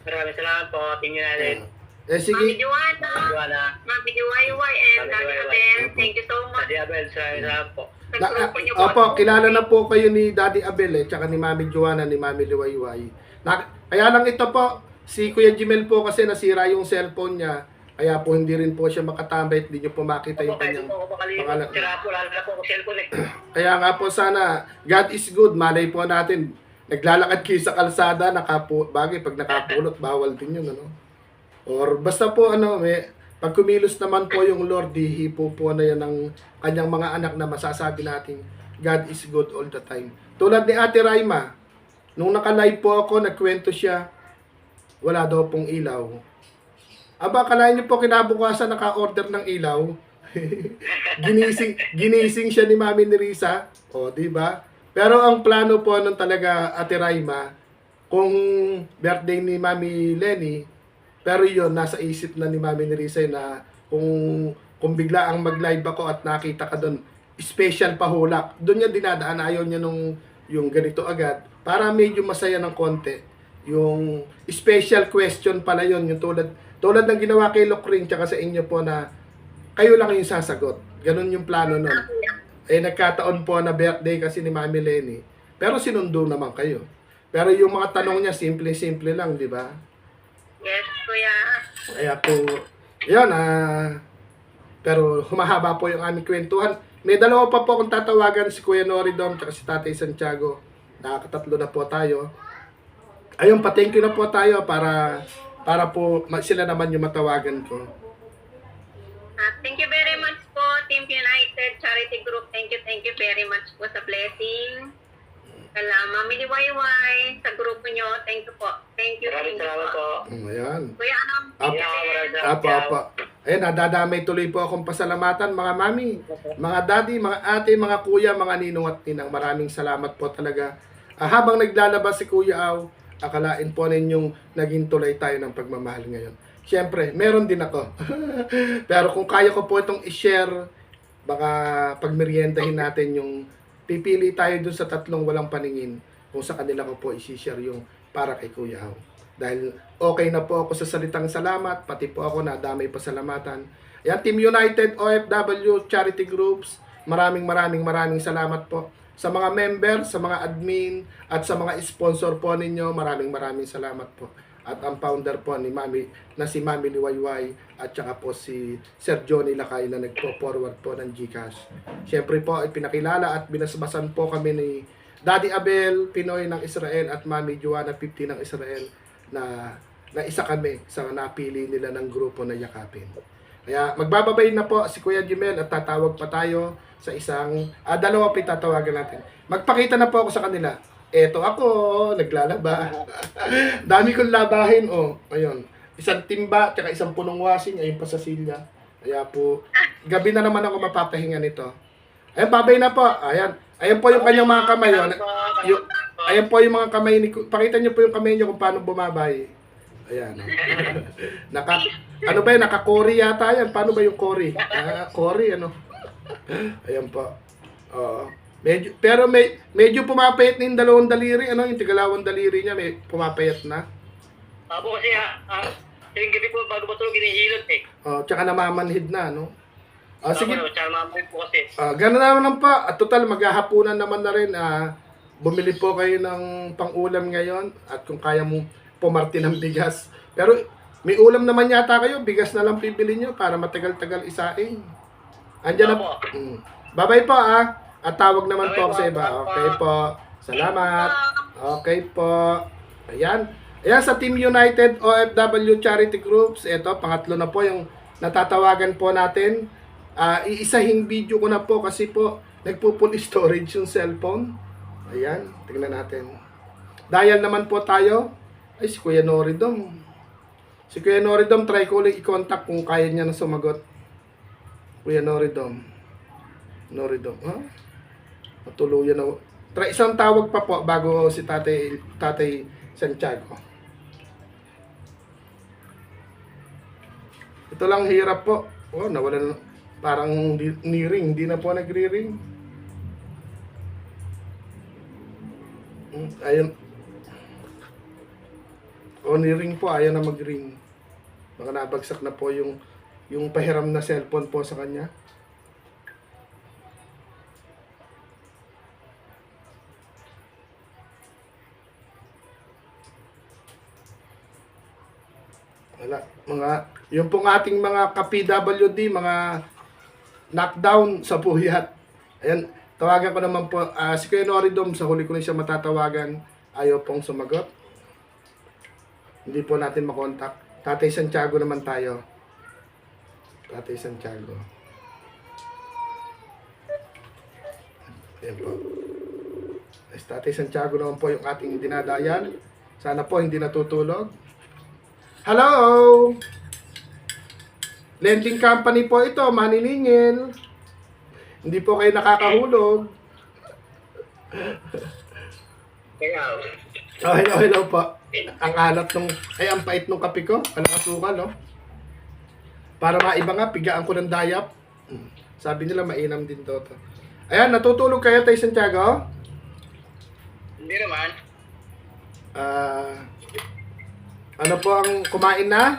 Maraming salamat po, Team United. sige. Mami Juana, Mami Juwayway, and Daddy Abel, thank you so much. Daddy Abel, salamat po. grupo niyo Opo, kilala na po kayo ni Daddy Abel tsaka ni Mami Joanna, ni Mami Liwayway. Kaya lang ito po, si Kuya Jimel po kasi nasira yung cellphone niya. Kaya po hindi rin po siya makatambay, hindi niyo po makita yung kanyang pangalan. Sira po, lalo na po ako cellphone eh. Kaya nga po sana, God is good, malay po natin. Naglalakad kayo sa kalsada, bagay pag nakapulot, bawal din yun, ano? Or basta po, pag kumilos naman po yung Lord, hihipo po na yan ng kanyang mga anak na masasabi natin, God is good all the time. Tulad ni Ate Raima, nung naka-live po ako, nagkwento siya, wala daw pong ilaw. Aba, kalahin niyo po kinabukasan naka-order ng ilaw. ginising siya ni Mami Nerissa. O, di ba? Pero ang plano po nun talaga, Ate Raima, kung birthday ni Mami Lenny, pero yun, nasa isip na ni Mami Nerissa na kung bigla ang mag-live ako at nakita ka doon, special pahulak. Doon niya dinadaan, ayaw niya yung ganito agad. Para medyo masaya ng konti. Yung special question pala yun, yung tulad ng ginawa kay Lokring tsaka sa inyo po na kayo lang yung sasagot. Ganun yung plano nun. Eh nagkataon po na birthday kasi ni Mami Lenny. Pero sinundo naman kayo. Pero yung mga tanong niya, simple-simple lang, di ba? Yes, kuya. Kaya po, yun, pero humahaba po yung aming kwentuhan. May dalawa pa po akong tatawagan, si Kuya Noridom at si Tatay Santiago. Nakakatatlo na po tayo. Ayun, pa-thank you na po tayo para po sila naman yung matawagan ko. Thank you very much po, Team United Charity Group. Thank you very much po sa blessing. Mami Liwayway, sa grupo nyo. Thank you po. Thank you po. Ayan. Kuya, Apa. Ayan, nadadamay tuloy po akong pasalamatan, mga mami, mga daddy, mga ate, mga kuya, mga ninong at ninang. Maraming salamat po talaga. Habang naglalabas si Kuya Au, akalain po ninyong naging tulay tayo ng pagmamahal ngayon. Siyempre, meron din ako. Pero kung kaya ko po itong i-share, baka pagmeriendahin natin yung pipili tayo dun sa tatlong walang paningin kung sa kanila ko po i-share yung para kay Kuya Au. Dahil okay na po ako sa salitang salamat, pati po ako na damay pasalamatan. Yan, Team United OFW Charity Groups, maraming salamat po. Sa mga member, sa mga admin, at sa mga sponsor po ninyo, maraming salamat po. At ang founder po ni si Mami Liwayway at saka po si Sir Johnny Lakay na nagpo-forward po ng GCash. Siyempre po ay pinakilala at binasbasan po kami ni Daddy Abel, Pinoy ng Israel at Mami Joanna 50 ng Israel na isa kami sa napili nila ng grupo na yakapin. Kaya magbababay na po si Kuya Jimel at tatawag pa tayo sa dalawa pa tatawagan natin. Magpakita na po ako sa kanila. Eto ako, naglalaba. Dami kong labahin, ayun. Isang timba, tsaka isang punong washing, ayun pa sa silya. Kaya po, gabi na naman ako mapapahinga nito. Ayun, babay na po. Ayan po yung kanyang mga kamay. Ayan po yung mga kamay ni... Pakita niyo po yung kamay niyo kung paano bumabay. Ayan. Ano ba yun? Naka-Cory yata yan. Paano ba yung Cory? Cory, ano? Ayan po. Medyo pumapayat na yung dalawang daliri. Yung tigalawang daliri niya, may pumapayat na. Apo kasi yung gabi po bago matulog ginihilot eh. Tsaka namamanhid na, no? Sige. Tsaka namamanhid po kasi. Gano'n naman pa. At total, maghahapunan naman na rin. Bumili po kayo ng pang-ulam ngayon. At kung kaya mo pumarti ng bigas. Pero may ulam naman yata kayo. Bigas na lang pipili nyo para matagal-tagal isaing. Andiyan na po. Bye-bye po, At tawag naman po ako sa iba. Okay po. Salamat. Okay po. Ayan. Ayan sa Team United OFW Charity Groups. Ito, pangatlo na po yung natatawagan po natin. Iisahing video ko na po kasi po nagpo-full storage yung cellphone. Ayan. Tingnan natin. Dial naman po tayo. Ay, si Kuya Noridom. Si Kuya Noridom, try ko ulit i-contact kung kaya niya na sumagot. Kuya Noridom. Matuluyan na. Try isang tawag pa po bago si Tatay Santiago. Ito lang hirap po. Nawala na. Parang ni-ring. Hindi na po nagri-ring. Ayun. Ni-ring po. Ayaw na mag-ring. Baka nabagsak na po yung pahiram na cellphone po sa kanya. Wala. Yung pong ating mga ka-PWD, mga knockdown sa puyat. Ayan, tawagan ko naman po. Si Kuya Noridom, sa huli ko na siya matatawagan. Ayaw pong sumagot. Hindi po natin makontak. Tatay Santiago naman tayo. Tatay Santiago. Ayan po. Tatay Santiago naman po yung ating dinadayan. Sana po hindi natutulog. Hello! Lending company po ito, maniningil. Hindi po kayo nakakahulog. Kaya, Hello po. Ang alat nung, ang pait nung kape ko. Walang asukal, oh. Para maiba nga, pigaan ko ng dayap. Sabi nila, mainam din to. Ayan, natutulog kayo, Tay Santiago? hindi naman. Ano po ang kumain na?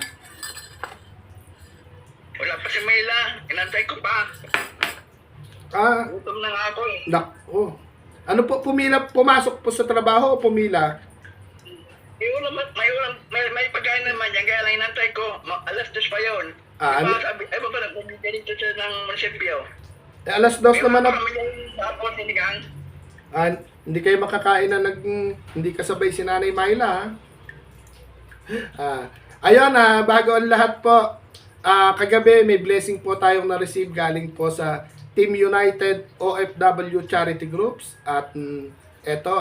Wala pa si Mayla. Inantay ko pa. Gutom na nga ako eh. Oh. Ano po, pumasok po sa trabaho o pumila? May pagkain naman yan. Kaya lang inantay ko. Alas 2 pa yun. Ano? Sabi, ba nagpupunta dito siya ng munisipyo. Alas 2 naman na. Kami yung tapos, sinigang. Hindi kayo makakain na hindi kasabay si Nanay Myla. Ayun, bago ang lahat po, kagabi may blessing po tayong na-receive galing po sa Team United OFW Charity Groups. At eto,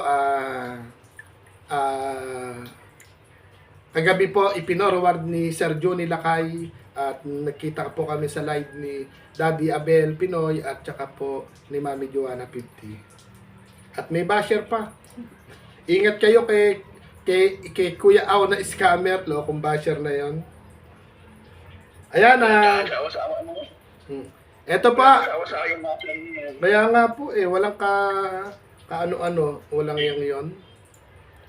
kagabi po ipinorward ni Sir Johnny Lakay at nakita po kami sa live ni Daddy Abel Pinoy at saka po ni Mami Joanna 50. At may basher pa. Ingat kayo kay Kuya Aw na scammer, lokong basher na yon. Ayan Asawa-sawa mo. Eto pa. Asawa-sawa yung mga plan niyo. Kaya nga po walang kaano-ano, walang yon.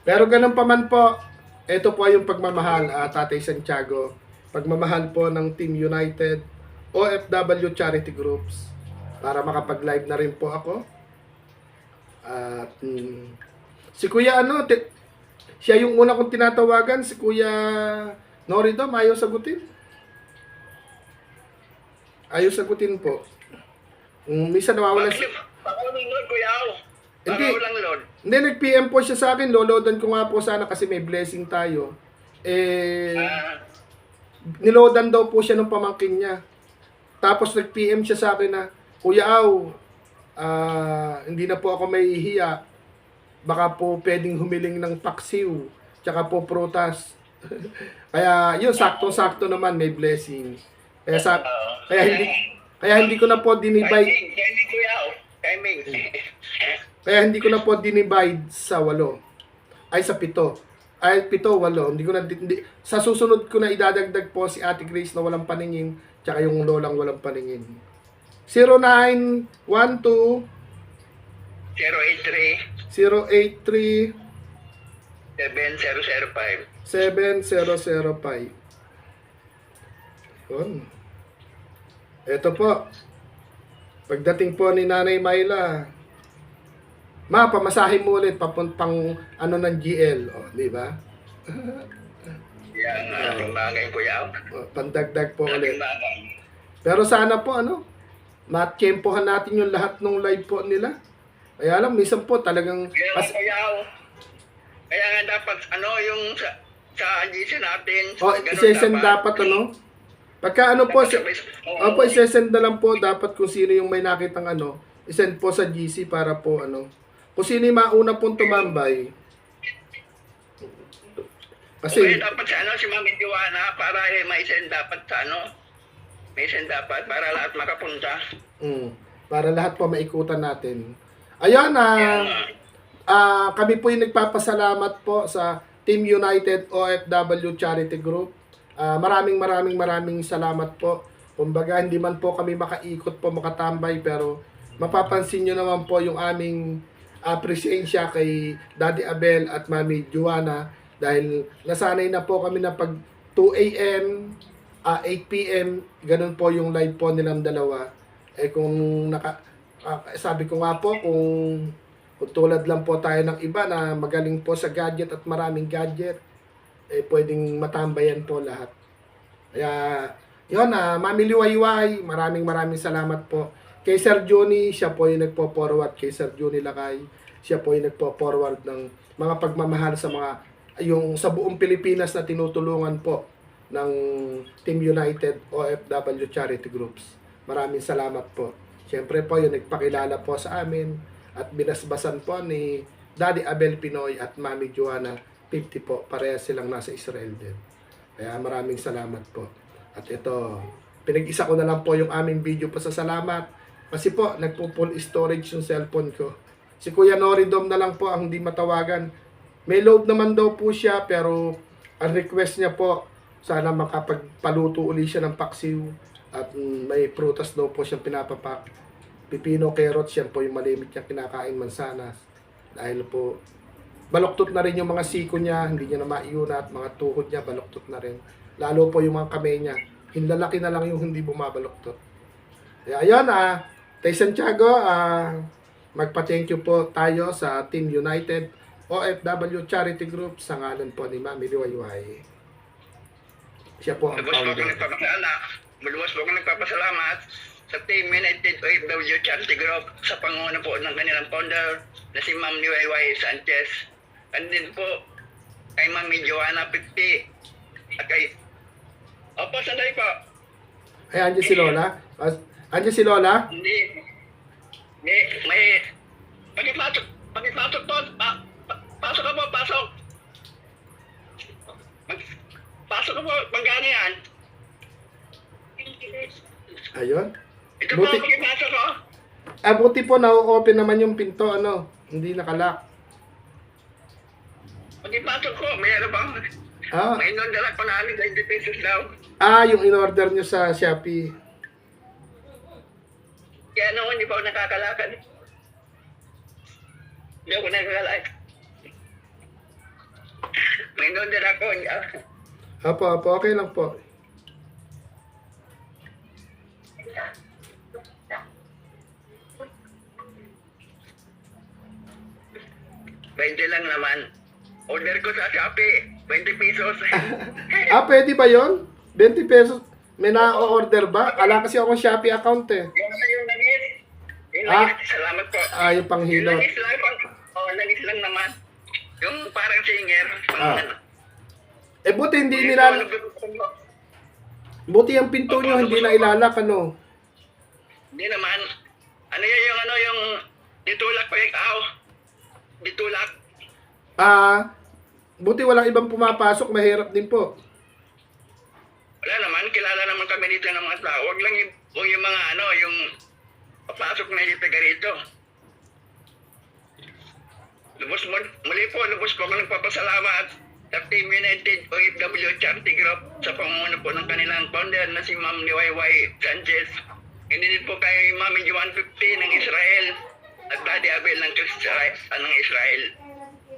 Pero ganun pa man po, ito po yung pagmamahal, Tatay Santiago. Pagmamahal po ng Team United OFW Charity Groups para makapag-live na rin po ako. At si Kuya siya yung una kong tinatawagan, si Kuya Noridom, ayaw sagutin. Ayaw sagutin po. Minsan nawawala siya. Pakuling load, Kuya Aw. Hindi. Pakulang load. Hindi, nag-PM po siya sa akin. Loloadan ko nga po sana kasi may blessing tayo. Niloadan daw po siya ng pamangkin niya. Tapos nag-PM siya sa akin na, Kuya Aw, hindi na po ako mahihiya. Baka po pwedeng humiling ng paksiw. Tsaka po prutas. Kaya yun, sakto-sakto naman may blessing. Kaya hindi ko na po dinivide. Kuya Aw. Timing. Kaya hindi ko na po dinivide sa 8. Ay, sa 7. Ay, 7, 8. Hindi ko na, sa susunod ko na idadagdag po si Ate Grace na walang paningin, tsaka yung lolang walang paningin. 0912 083 083 7005. 7005. Yun. Ito po. Pagdating po ni Nanay Myla, pamasahin mo ulit papuntang ng GL. O, di ba? Yan, bagay, Kuya Aw. Pandagdag po ulit. Bagay. Pero sana po, matsyempohan natin yung lahat ng live po nila. Kaya lang, minsan po talagang... Kuya Aw. Kaya nga dapat, yung sa GC natin. Isesend dapat, Pagka isesend na lang po dapat kung sino yung may nakitang isend po sa GC para po kung sino yung mauna pong tumambay. Kasi dapat sa si Mami Joanna para ma-send dapat sa may send dapat para lahat makapunta. Para lahat po maikutan natin. Ayan kami po yung nagpapasalamat po sa Team United OFW Charity Group. Maraming salamat po. Kumbaga, hindi man po kami makaikot po, makatambay, pero mapapansin nyo naman po yung aming appreciation kay Daddy Abel at Mami Joanna dahil nasanay na po kami na pag 2 a.m., 8 p.m., ganun po yung live po nilang dalawa. Sabi ko nga po, kung tulad lang po tayo ng iba na magaling po sa gadget at maraming gadget, pwedeng matambayan po lahat. Kaya, yun, Mami Liwayway, maraming salamat po. Kay Sir Johnny, siya po yung nagpo-forward. Kay Sir Johnny Lakay, siya po yung nagpo-forward ng mga pagmamahal sa mga, yung sa buong Pilipinas na tinutulungan po ng Team United OFW Charity Groups. Maraming salamat po. Siyempre po, yung nagpakilala po sa amin at binasbasan po ni Daddy Abel Pinoy at Mami Joanna 50 po. Parehas silang nasa Israel din. Kaya maraming salamat po. At ito, pinag-isa ko na lang po yung aming video pasasalamat. Kasi po, nagpo-full storage yung cellphone ko. Si Kuya Noridom na lang po ang hindi matawagan. May load naman daw po siya, pero ang request niya po, sana makapagpaluto uli siya ng paksiw. At may prutas daw po siyang pinapapak. Pipino, carrots, yan po yung malimit niya kinakain, mansanas. Dahil po, baluktot na rin yung mga siko niya, hindi niya na maiuna at mga tuhod niya, baluktot na rin. Lalo po yung mga kamay niya, hinlalaki na lang yung hindi bumabaluktot. Kaya ayun, Tay Santiago, magpa-thank you po tayo sa Team United OFW Charity Group sa ngalan po ni Mami Liwayway. Siya po ang founder. Maluwas po akong nagpapasalamat sa Team United OFW Charity Group sa pangunan po ng kanilang founder na si Ma'am Liwayway Sanchez. And din po kay Mami Joanna 50 at kay Opo, sandali po. Ay, andyan si Lola? Andyan si Lola? Hindi. May Pagipasok po. Pasok ka po, pasok. Pasok ka po, magkano yan? Ayun. Ito po, Buti, pagipasok ko. buti po na-open naman yung pinto, hindi nakalak. Pagipasok ko, mayroon bang may inondala ko na 20 pesos daw. Yung in-order nyo sa Shopee. Kaya noon, hindi pa ako nakakalakad. Hindi ako nakakalakad. May inondala ko. Opo, okay lang po. $20 lang naman. Order ko sa Shopee, 20 pesos. Pwede ba yon? 20 pesos? May na-order ba? Ala kasi akong Shopee account eh. Yung nangis. Yung nangis, salamat po. Yung panghilo. Yung nangis lang, nangis lang naman. Yung parang singer. Buti hindi nila... Buti ang pinto nyo, hindi na ilalak, Hindi naman. Ano yan yung ditulak pa yung tao? Ditulak. Buti walang ibang pumapasok, mahirap din po. Wala naman, kilala naman kami dito ng mga tao. Huwag lang yung mga yung papasok na dito rito. Muli po ako nagpapasalamat sa Team United OFW Charity Group sa pangunguna po ng kanilang founder na si Ma'am Liwayway Sanchez. Hindi din po kay Mami Joanna 50 ng Israel at Daddy Abel ng Israel.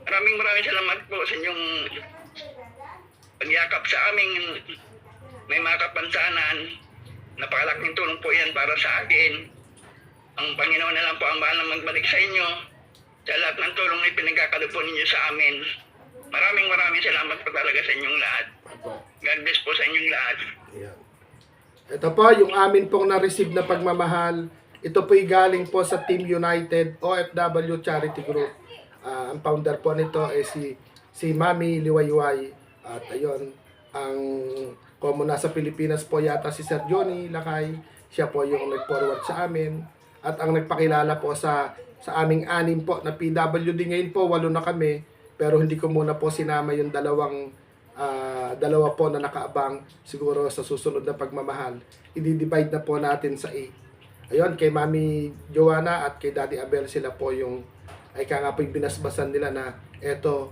Maraming salamat po sa inyong pagyakap sa aming may mga kapansanan. Napakalaking tulong po yan para sa akin. Ang Panginoon na lang po ang bahalang magbalik sa inyo sa lahat ng tulong na pinagkakalupo ninyo sa amin. Maraming salamat po talaga sa inyong lahat. God bless po sa inyong lahat. Yeah. Ito po, yung amin pong na-receive na pagmamahal. Ito po'y galing po sa Team United OFW Charity Group. Ang founder po nito ay si Mami Liwayway. At ayun, como nasa Pilipinas po yata si Sir Johnny Lakay, siya po yung nag-forward sa amin. At ang nagpakilala po sa aming 6 po na PWD ngayon po, 8 na kami. Pero hindi ko muna po sinama yung dalawa po na nakaabang. Siguro sa susunod na pagmamahal, i-divide na po natin sa 8. Ayun, kay Mami Joanna at kay Daddy Abel, sila po yung ay kaya nga po yung binasbasan nila na eto,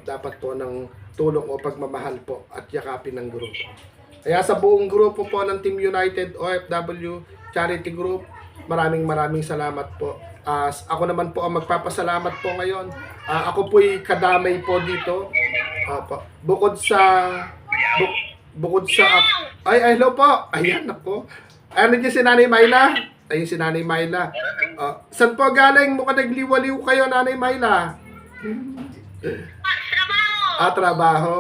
dapat po ng tulong o pagmamahal po at yakapin ng grupo. Kaya sa buong grupo po ng Team United OFW Charity Group, maraming salamat po. Ako naman po ang magpapasalamat po ngayon. Ako po'y kadamay po dito. Bukod sa hello po. Ayan ako. Ano dyan si Nanay Myla? Ayun si Nanay Myla. Saan po galing mo ka nagliwaliw kayo, Nanay Myla? Trabaho! Trabaho.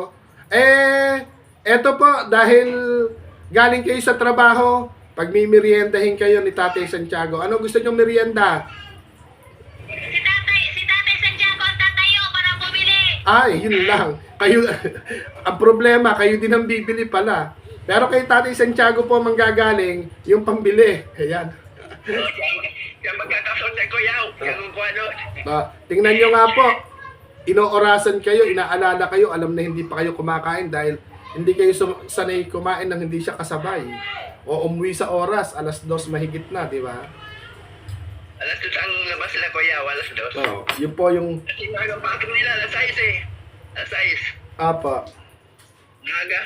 Eto po, dahil galing kayo sa trabaho, pag may meriendahin kayo ni Tatay Santiago, ano gusto nyong merienda? Si Tatay Santiago ang tatayo para bumili. Ay, yun lang. Kayo, ang problema, kayo din ang bibili pala. Pero kay Tatay Santiago po manggagaling, yung pambili. Ayan. Yung magkakasunod ko yaw, yung kung ano. Tingnan nyo nga po, inoorasan kayo, inaalala kayo, alam na hindi pa kayo kumakain dahil hindi kayo sanay kumain nang hindi siya kasabay. O umuwi sa oras, 2:00 mahigit na, di ba? Alas 2 ang labas nila ko yaw, alas 2. Oo, yun po yung... Kasi mga pasok nila, alas 6 eh. Alas 6. Apa. Naga.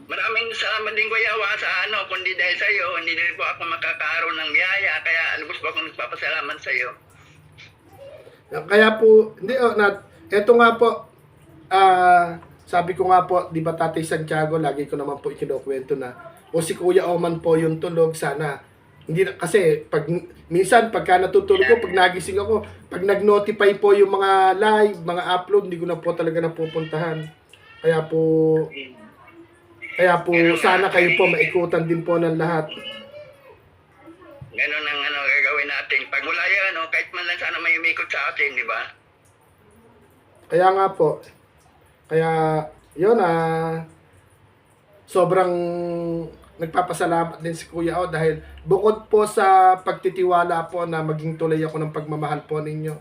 Maraming salamat din Kuya Wa sa ano, kundi dahil sa iyo, hindi din po ako makakaroon ng biyaya, kaya lubos po akong nagpapasalamat sa iyo. Kaya po, hindi, eto nga po, sabi ko nga po, di ba Tatay Santiago, lagi ko naman po ikinukwento na, o si Kuya Oman po yung tulog, sana, hindi na, kasi, minsan, pagka natutulog ko, pag nagising ako, pag nag-notify po yung mga live, mga upload, hindi ko na po talaga napupuntahan. Kaya po, sana kayo po, maikutan din po ng lahat. Ganun ang ano, gagawin natin. Pag wala yan, ano, kahit man lang sana may umikot sa atin, di ba? Kaya nga po, yun sobrang nagpapasalamat din si Kuya O dahil bukod po sa pagtitiwala po na maging tuloy ako ng pagmamahal po ninyo,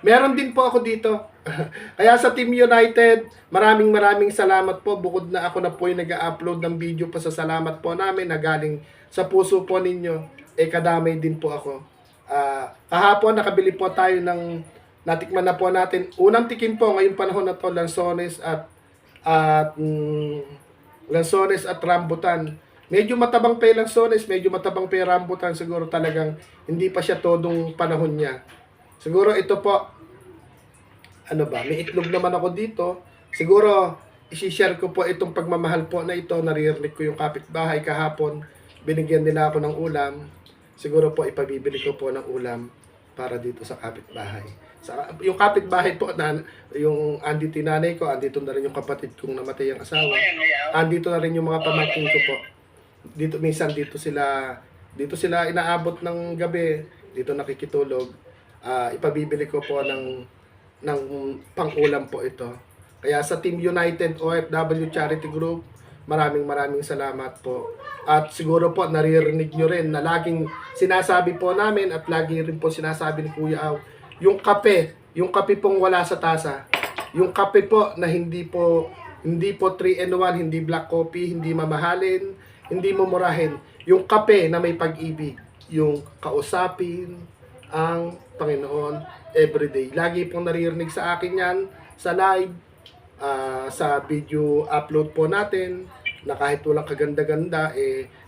meron din po ako dito. Kaya sa Team United, maraming salamat po. Bukod na ako na po yung nag-upload ng video pa sa salamat po namin na galing sa puso po ninyo, kadamay din po ako. Kahapon nakabili po tayo ng, natikman na po natin, unang tikim po ngayong panahon na to, lansones at rambutan. Medyo matabang pa yung lansones, medyo matabang pa yung rambutan. Siguro talagang hindi pa siya todong panahon niya. Siguro ito po, may itlog naman ako dito. Siguro, isi-share ko po itong pagmamahal po na ito. Naririnig ko yung kapitbahay kahapon. Binigyan nila ako ng ulam. Siguro po, ipabibili ko po ng ulam para dito sa kapitbahay. Yung kapitbahay po, yung andito yung nanay ko, andito na rin yung kapatid kong namatay ang asawa. Andito na rin yung mga pamangkin ko po. Minsan dito sila inaabot ng gabi. Dito nakikitulog. Ipabibili ko po ng pang-ulam po ito. Kaya sa Team United OFW Charity Group, maraming salamat po. At siguro po naririnig nyo rin na laging sinasabi po namin at lagi rin po sinasabi ni Kuya Aw, yung kape pong wala sa tasa, yung kape po na hindi po 3-in-1, hindi black coffee, hindi mamahalin, hindi mumurahin, yung kape na may pag-ibig, yung kausapin ang Panginoon everyday. Lagi pong naririnig sa akin yan sa live, sa video upload po natin, na kahit walang kaganda-ganda,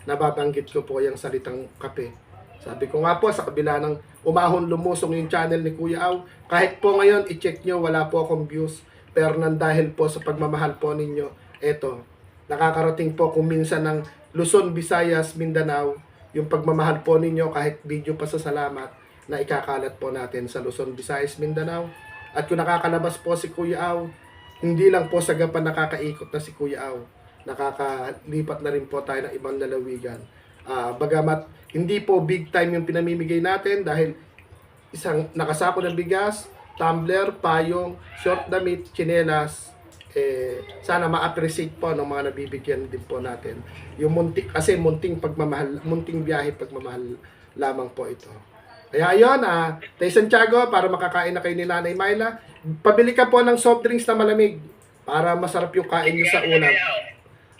nababanggit ko po yung salitang kape. Sabi ko nga po, sa kabila ng umahon lumusong yung channel ni Kuya Aw, kahit po ngayon, i-check nyo, wala po akong views, pero nang dahil po sa pagmamahal po ninyo, eto, nakakarating po kung minsan ng Luzon, Visayas, Mindanao, yung pagmamahal po ninyo, kahit video pa sa salamat, na ikakalat po natin sa Luzon, Visayas, Mindanao. At kung nakakalabas po si Kuya Aw, hindi lang po sa gapan nakakaikot na si Kuya Aw, nakakalipat na rin po tayo ng ibang lalawigan. Bagamat hindi po big time yung pinamimigay natin dahil isang nakasako ng bigas, tumbler, payong, short damit, tsinelas, sana ma-appreciate po ng mga nabibigyan din po natin. Yung munting pagmamahal, munting biyahe pagmamahal lamang po ito. Kaya ayun, Tay Santiago, para makakain na kayo ni Nanay Myla, pabili ka po ng soft drinks na malamig para masarap yung kain nyo sa ulam.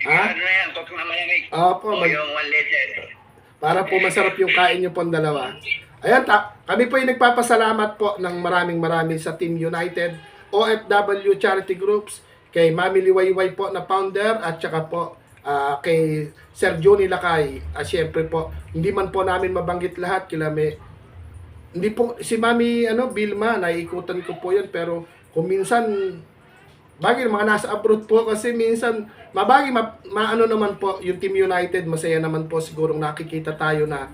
Ano na yan, coke na malamig. Opo, yung 1 liter. para po masarap yung kain nyo pong dalawa. Ayan, kami po yung nagpapasalamat po ng maraming sa Team United, OFW Charity Groups, kay Mami Liwayway po na founder, at saka po kay Sir Johnny Lakay. Siyempre po, hindi man po namin mabanggit lahat, hindi po, si Mami Vilma, naiikutan ko po yun, pero kung minsan, bagay mga nasa abroad po, kasi minsan, maano naman po, yung Team United, masaya naman po, sigurong nakikita tayo na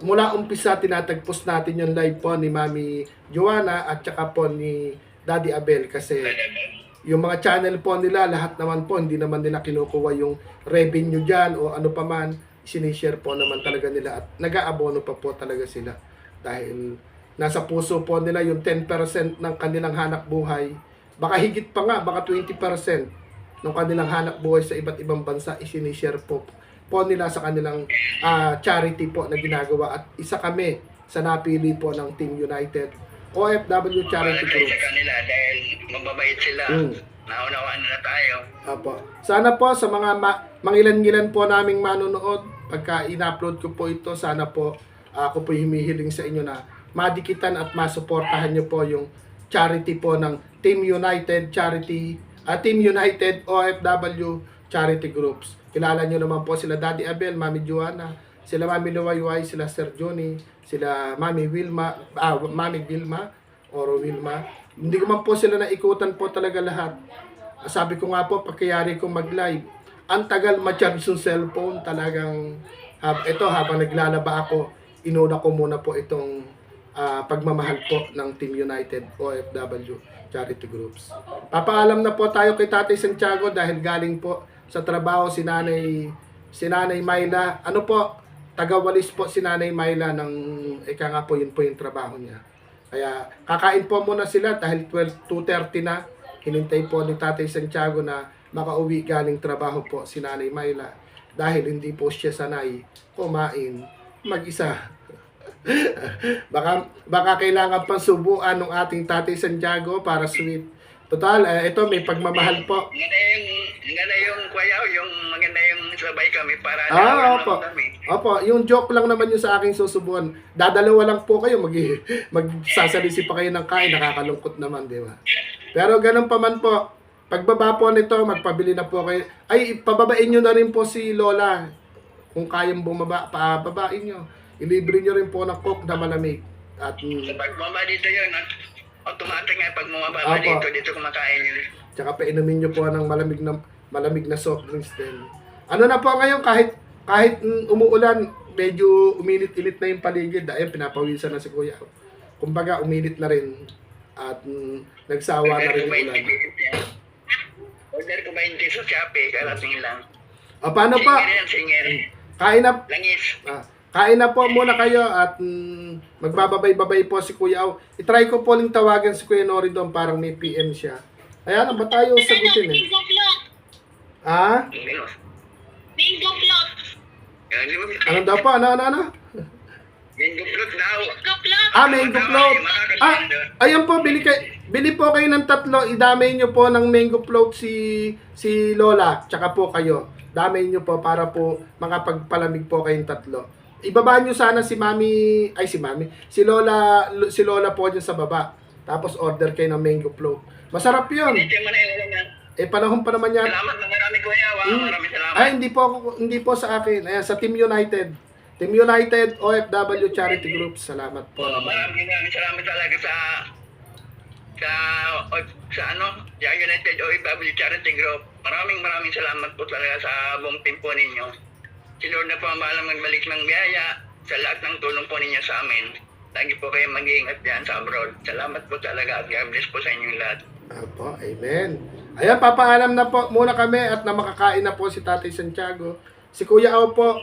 mula umpisa, tinatagpos natin yung live po ni Mami Joanna, at saka po ni Daddy Abel, kasi yung mga channel po nila, lahat naman po, hindi naman nila kinukuha yung revenue dyan o ano pa man, sinishare po naman talaga nila at nag-aabono pa po talaga sila. Dahil nasa puso po nila yung 10% ng kanilang hanap buhay, baka higit pa nga, baka 20% ng kanilang hanap buhay sa iba't ibang bansa, isinishare po nila sa kanilang charity po na ginagawa. At isa kami sa napili po ng Team United OFW Charity Group. Group. Sa kanila dahil mababait sila. Naunawaan na tayo. Apo. Sana po sa mga mangilan-ngilan po naming manonood, pagka in-upload ko po ito, sana po ako po humihiling sa inyo na madikitan at masuportahan nyo po yung charity po ng Team United Charity, Team United OFW Charity Groups. Kilala nyo naman po sila Daddy Abel, Mami Joanna, sila Mami Luwayway, sila Sir Johnny, sila Mami Wilma, Mami Vilma, or Wilma. Hindi ko man po sila naikutan po talaga lahat. Sabi ko nga po, pagkayari ko mag-live, ang tagal ma-charge yung cellphone, talagang, ito habang naglalaba ako, inuna ko muna po itong pagmamahal po ng Team United OFW Charity Groups. Papaalam na po tayo kay Tatay Santiago dahil galing po sa trabaho si Nanay Myla. Ano po, taga-Walis po si Nanay Myla ng ika nga po, yun po yung trabaho niya. Kaya kakain po muna sila dahil 2:30 na. Hinintay po ni Tatay Santiago na makauwi galing trabaho po si Nanay Myla dahil hindi po siya sanay kumain mag-isa. baka kailangan pang subuan ng ating Tatay Santiago para sweet. Total, ito may pagmamahal po. Maganda yung kuya, yung maganda yung sabay kami para opo. Opo, yung joke lang naman yung sa aking susubuan. Dadalawa lang po kayo, magsasalisi pa kayo ng kain, nakakalungkot naman, di ba? Pero ganun pa man po, pagbaba po nito, magpabili na po kayo. Ay, pababain nyo na rin po si Lola. Kung kayang bumaba, pababain nyo. Ilibre nyo rin po ng coke na malamig. At sa pagbaba dito yun, automatic nga pag bumaba dito kumakain yun. Tsaka painumin nyo po ng malamig na soft drinks din. Ano na po ngayon, kahit umuulan, medyo uminit-init na yung paligid. Ayun, pinapawisan na si Kuya. Kumbaga, uminit na rin. At nagsawa na rin yung ulan. Order ko 20 sa Shopee, karating lang. Paano pa? Singer. Kain na. Langis. Kain na po muna kayo at magbababay-babay po si Kuya Au. I-try ko po ling tawagan si Kuya Nori doon, parang may PM siya. Ayan, ba tayo sagutin eh? Mango float. Mango float. Ano daw po? Ano? Mango float daw. Mango float. Mango float. Ayan po, bili po kayo ng 3. Idamay nyo po ng mango float si Lola, tsaka po kayo. Damay nyo po para po makapagpalamig po kayong 3. Ibaba nyo sana si Lola po dyan sa baba. Tapos order kayo ng mango float. Masarap yun. Panahon pa naman yan. Salamat na marami kuya. Maraming salamat. Ay, hindi po sa akin. Ayan, sa Team United. Team United OFW Charity Group. Salamat po. Maraming salamat talaga sa United OFW Charity Group. Maraming salamat po talaga sa buong team po ninyo. Si Lord na po ang bahalang magbalik ng biyaya sa lahat ng tulong po ninyo sa amin. Lagi po kayo mag-iingat diyan sa abroad. Salamat po talaga at God bless po sa inyong lahat. Apo, amen. Ayan, papaalam na po muna kami at na makakain na po si Tatay Santiago. Si Kuya Au po,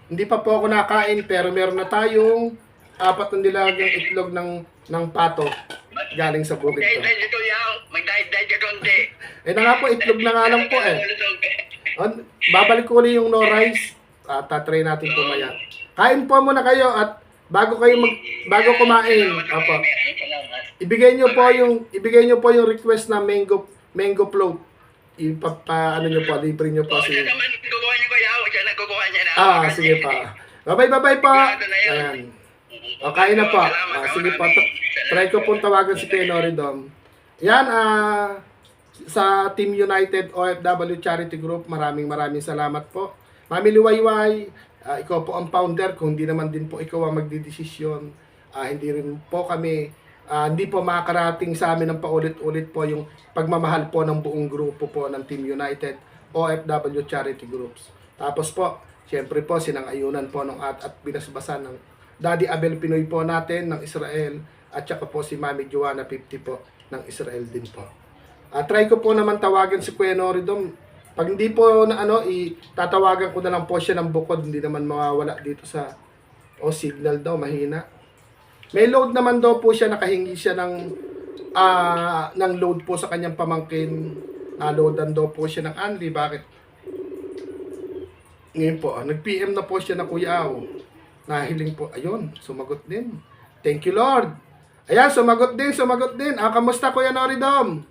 hindi pa po ako nakain pero meron na tayong 4 na nilagang itlog ng pato galing sa bukid ko. Mag-diet ka konti. Na nga po, itlog na nga lang po eh. Babalik ko ulit yung no rice. Tatry natin pumaya. Kain po muna kayo at bago kumain, opo. Ibigay niyo po yung request na mango float. Libre niyo po si. Sige pa. Bye-bye po. Ayan. Kain na po. Sige po. Try ko pong tawagan si Kuya Nori Dom. Yan, sa Team United OFW Charity Group, maraming salamat po. Mami Luwayway, ikaw po ang founder, kung hindi naman din po ikaw ang magdidesisyon, hindi rin po kami, hindi po makakarating sa amin ng paulit-ulit po yung pagmamahal po ng buong grupo po ng Team United OFW Charity Groups. Tapos po, siyempre po, sinang-ayunan po ng at binasbasan ng Daddy Abel Pinoy po natin ng Israel, at saka po si Mami Joanna 50 po ng Israel din po. Try ko po naman tawagan si Kuya Noridom. Pag hindi po na tatawagan ko na lang po siya ng bukod. Hindi naman mawawala dito sa signal daw, mahina. May load naman daw po siya, nakahingi siya ng load po sa kanyang pamangkin. Loadan daw po siya ng Anli. Bakit? Ngayon po, nag-PM na po siya na Kuya Aw. Nahiling po. Ayun, sumagot din. Thank you, Lord. Ayan, sumagot din. Kamusta Kuya Noridom?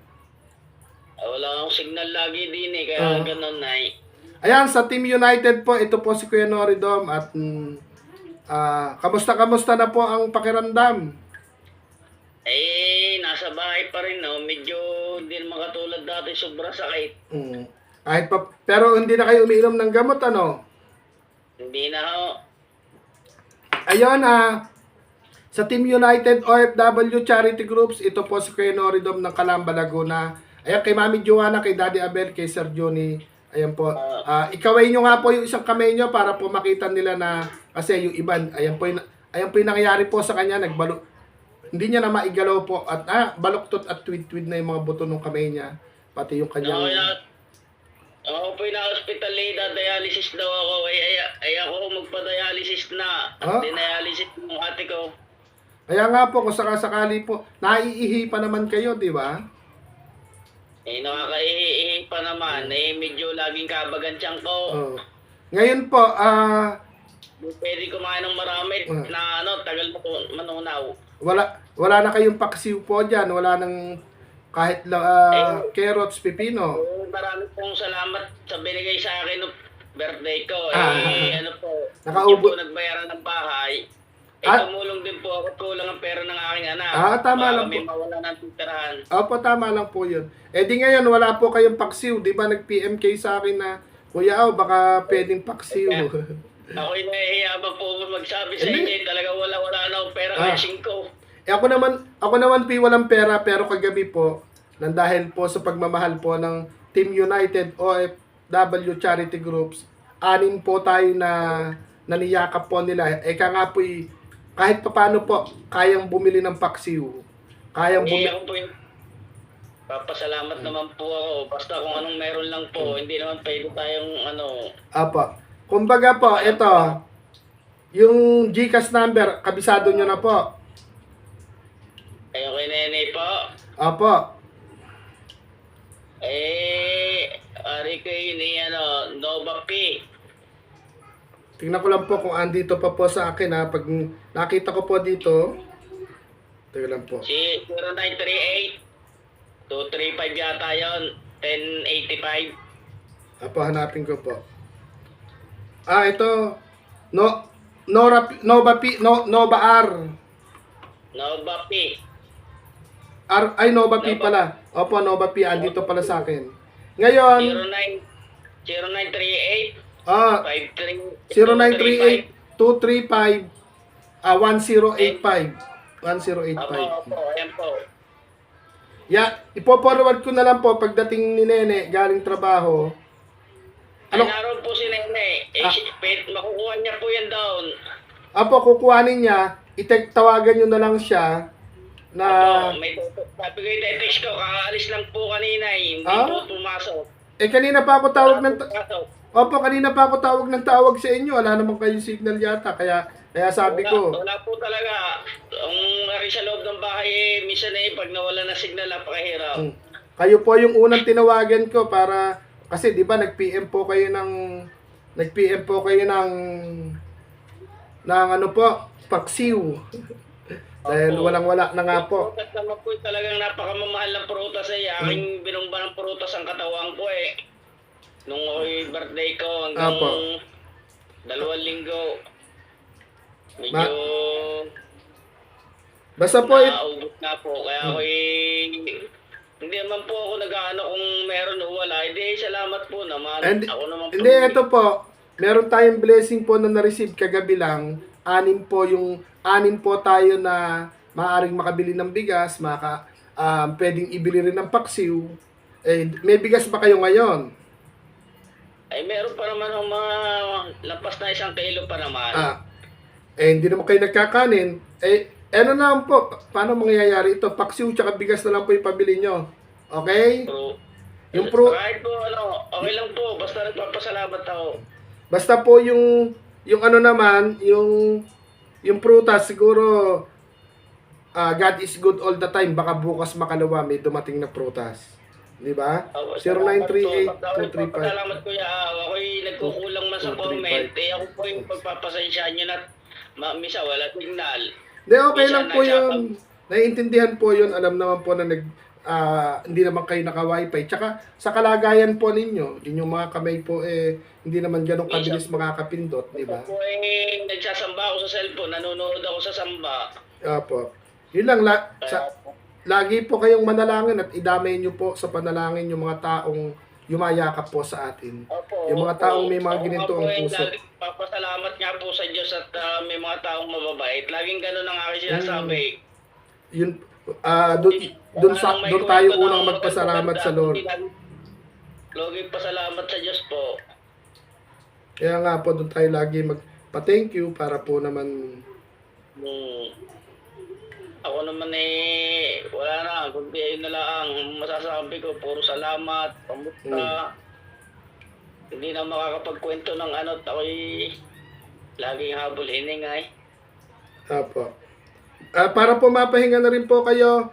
Wala akong signal lagi din kaya ganun na Ayan, sa Team United po, ito po si Kuya Noridom at kamusta na po ang pakiramdam? Nasa bahay pa rin, no? Medyo hindi naman katulad dati, sobrang sakit. Kahit pa, pero hindi na kayo umiinom ng gamot, ano? Hindi na ho. Ayun, sa Team United OFW Charity Groups, ito po si Kuya Noridom ng Calamba, Laguna. Ayan, kay Mami Joanna, kay Daddy Abel, kay Sir Johnny. Ayan po. Ikaway nyo nga po yung isang kamay nyo para po makita nila na, kasi yung iban, ayan po yung nangyayari po sa kanya, hindi niya na maigalaw po at baluktot at tweed-tweed na yung mga buto ng kamay niya. Pati yung kanyang... Ako po na hospital dialysis daw ako. Ako magpa-dialysis na. Dinialysis ng ate ko. Kaya nga po, kung sakasakali po, naiihi pa naman kayo, di ba? Nakakaihi pa naman. Medyo laging kabagan tiyang ko. Ngayon po, pwede kumain ng marami na tagal mo manunaw. wala na kayong paksiw po dyan. Wala nang kahit carrots, pipino. Marami pong salamat sa binigay sa akin ng birthday ko. Nakaubo. Hindi po nagbayaran ng bahay. Tumulong din po ako, kulang ang pera ng aking anak. Tama lang may po. mawala ng titirahan. Opo, tama lang po yun. Di ngayon, wala po kayong paksiw. Di ba nag-PM kayo sa akin na, Kuya Aw, baka pwedeng paksiw. Ako'y nahihiya pa po magsabi sa inyo. Talaga wala na akong pera kasing ko. Ako naman po walang pera, pero kagabi po, nang dahil po sa pagmamahal po ng Team United OFW Charity Groups, 6 po tayo na naniyakap po nila. Eka nga po, kahit paano po, kayang bumili ng paksiw. Kayang bumili. Ako po papasalamat naman po ako. Basta kung anong meron lang po, hindi naman pwede tayong Apa. Kumbaga po, ito, yung GCash number, kabisado nyo na po. Kayo kay Nene po. Apo. Ari ko yun Nova P. Tingnan ko lang po kung andito pa po sa akin ha. Pag nakita ko po dito, tingnan lang po. Si 0938-235 yata yun. 1085. Apo, hanapin ko po. Ito. Nova R. Nova P. Nova P pala. Opo, Nova P. Andito pala sa akin. Ngayon, 0938 0938-235 1085. 1085. Opo, ayan po. Ipo-forward ko na lang po pagdating ni Nene galing trabaho. Naroon po si Nene. Makukuha niya po yan down. Apo, kukuhanin niya. Tawagan nyo na lang siya na... Sabi ko yung text ko, kakaalis lang po kanina hindi po pumasok. Kanina pa ako tawag ng... Opo, kanina pa ako tawag ng tawag sa inyo. Wala naman kayong signal yata. Kaya sabi ko... Wala po talaga. Ang ari sa loob ng bahay, minsan pag nawala na signal, napakahirap. Kayo po yung unang tinawagan ko para... Kasi di ba nag-PM po kayo ng paksiw. Dahil walang-wala na nga po. Prutas naman po talagang napakamamahal ng prutas Aking binumba ng prutas ang katawan ko Nung ako'y birthday ko hanggang 2 linggo. Medyo basta po naubos na po. Kaya ako'y hindi naman po ako nag-ano kung meron o wala. Hindi, salamat po naman. Ako naman po. Hindi, ito po. Meron tayong blessing po na na-receive kagabi lang. 6 po tayo na maaaring makabili ng bigas, pwedeng ibili rin ng paksiw. May bigas ba kayo ngayon? Meron pa naman mga lampas na 1 kilo pa naman. Hindi naman kayo nagkakanin. Ano naman po, paano mangyayari ito? Paksiw tsaka bigas na lang po yung pabili nyo. Okay? Pro. Yung pro, Kahit po, okay lang po. Basta nagpapasalamat ako. basta po yung ano naman, yung prutas siguro God is good all the time. Baka bukas makalawa may dumating na prutas. Di ba? 0938-235. Salamat kuya. Ako'y nagkukulang man sa 235. comment. Ako po yung pagpapasensyaan nyo na misa wala signal. Hindi, okay Minsan lang po yun. Naiintindihan po yun. Alam naman po na hindi naman kayo naka-wifi. Tsaka sa kalagayan po ninyo, yung mga kamay po hindi naman ganun kabilis makakapindot, di ba? Ako po nagsasamba ako sa cellphone. Nanonood ako sa samba. Opo. Yun lang, lagi po kayong manalangin at idamay nyo po sa panalangin yung mga taong yumayakap po sa atin. Opo, Yung mga taong may mga ginito ang puso. Papasalamat nga po sa Diyos at may mga taong mababait. Laging ganun ang aking sinasabi. Yun, doon tayo unang magpasalamat sa Lord. Laging pasalamat sa Diyos po. Kaya nga po doon tayo lagi magpa-thank you para po naman Ako naman wala na. Kundi ayun na lang. Masasabi ko, puro salamat. Pamusta. Hindi na makakapagkwento ng ano. Ako'y laging habol hiningay. Apo. Para po mapahinga na rin po kayo,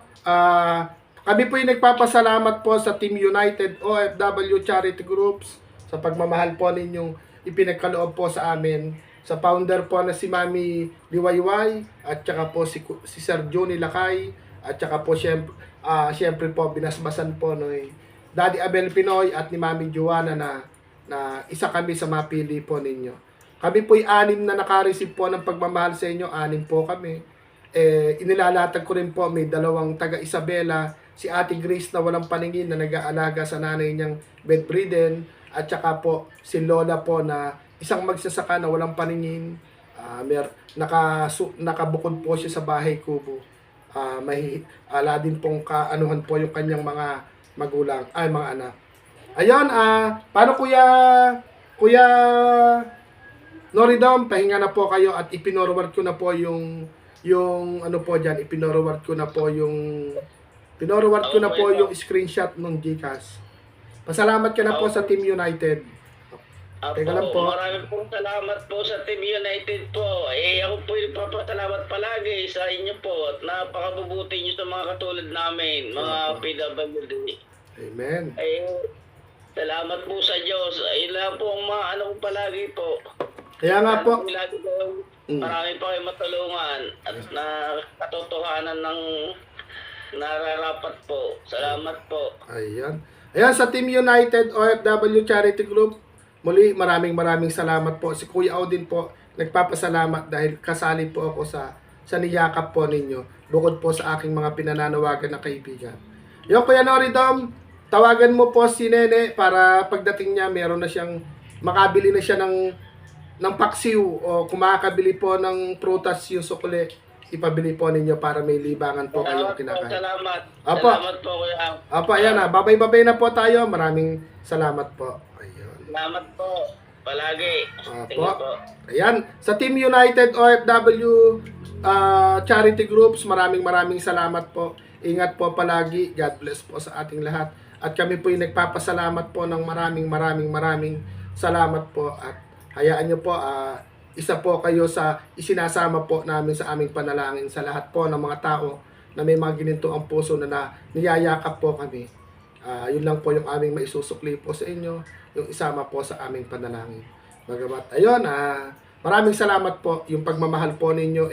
kami po yung nagpapasalamat po sa Team United OFW Charity Groups sa pagmamahal po ninyong ipinagkaloob po sa amin. Sa founder po na si Mami Liwayway at saka po si Sir Johnny Lakay at saka po syempre po binasbasan po ni Daddy Abel Pinoy at ni Mami Joanna na isa kami sa mapili po ninyo. Kami po'y 6 na naka-receive po ng pagmamahal sa inyo, 6 po kami. Inilalatag ko rin po, may 2 taga Isabela, si Ate Grace na walang paningin na nag-aalaga sa nanay niyang bedridden, at saka po si Lola po na isang magsasaka na walang paningin, nakabukod po siya sa bahay kubo. Ala din pong kaanuhan po yung kanyang mga magulang, mga anak. Ayun, paano Kuya Noridom, pahinga na po kayo at ipinorward ko na po yung ano po diyan, ipinorward ko na po yung screenshot ng GCash. Pasalamat ka na po sa Team United. Teka lang po. Maraming pong salamat po sa Team United po. Ako po yung papasalamat palagi sa inyo po at napakabubuti nyo sa mga katulad namin, mga PWD. Amen. Salamat po sa Diyos. Ayun lang po ang mga ano ko palagi po. Kaya nga po. Marami pa kayo matulungan at na katotohanan ng nararapat po. Salamat po. Ayan. Ayan, sa Team United OFW Charity Group, muli maraming salamat po. Si Kuya Odin po, nagpapasalamat dahil kasali po ako sa niyakap po ninyo. Bukod po sa aking mga pinananawagan na kaibigan. Yung Kuya Noridom, tawagan mo po si Nene para pagdating niya, meron na siyang, makabili na siya ng paksiw o kung makakabili po ng prutas yung sukli, ipabili po ninyo para may libangan po kayong kinakain. Salamat. Apo. Salamat po Kuya. Apo, ayan na. Babay-babay na po tayo. Maraming salamat po. Ayun. Salamat po. Palagi. Thank you Apo. po. Ayan. Sa Team United OFW Charity Groups, maraming salamat po. Ingat po palagi. God bless po sa ating lahat. At kami po yung nagpapasalamat po ng maraming salamat po. At hayaan nyo po, isa po kayo sa isinasama po namin sa aming panalangin sa lahat po ng mga tao na may mga gininto ang puso na niyayakap po kami. Yun lang po yung aming maisusukli po sa inyo, yung isama po sa aming panalangin. Bagamat, ayun, maraming salamat po. Yung pagmamahal po ninyo,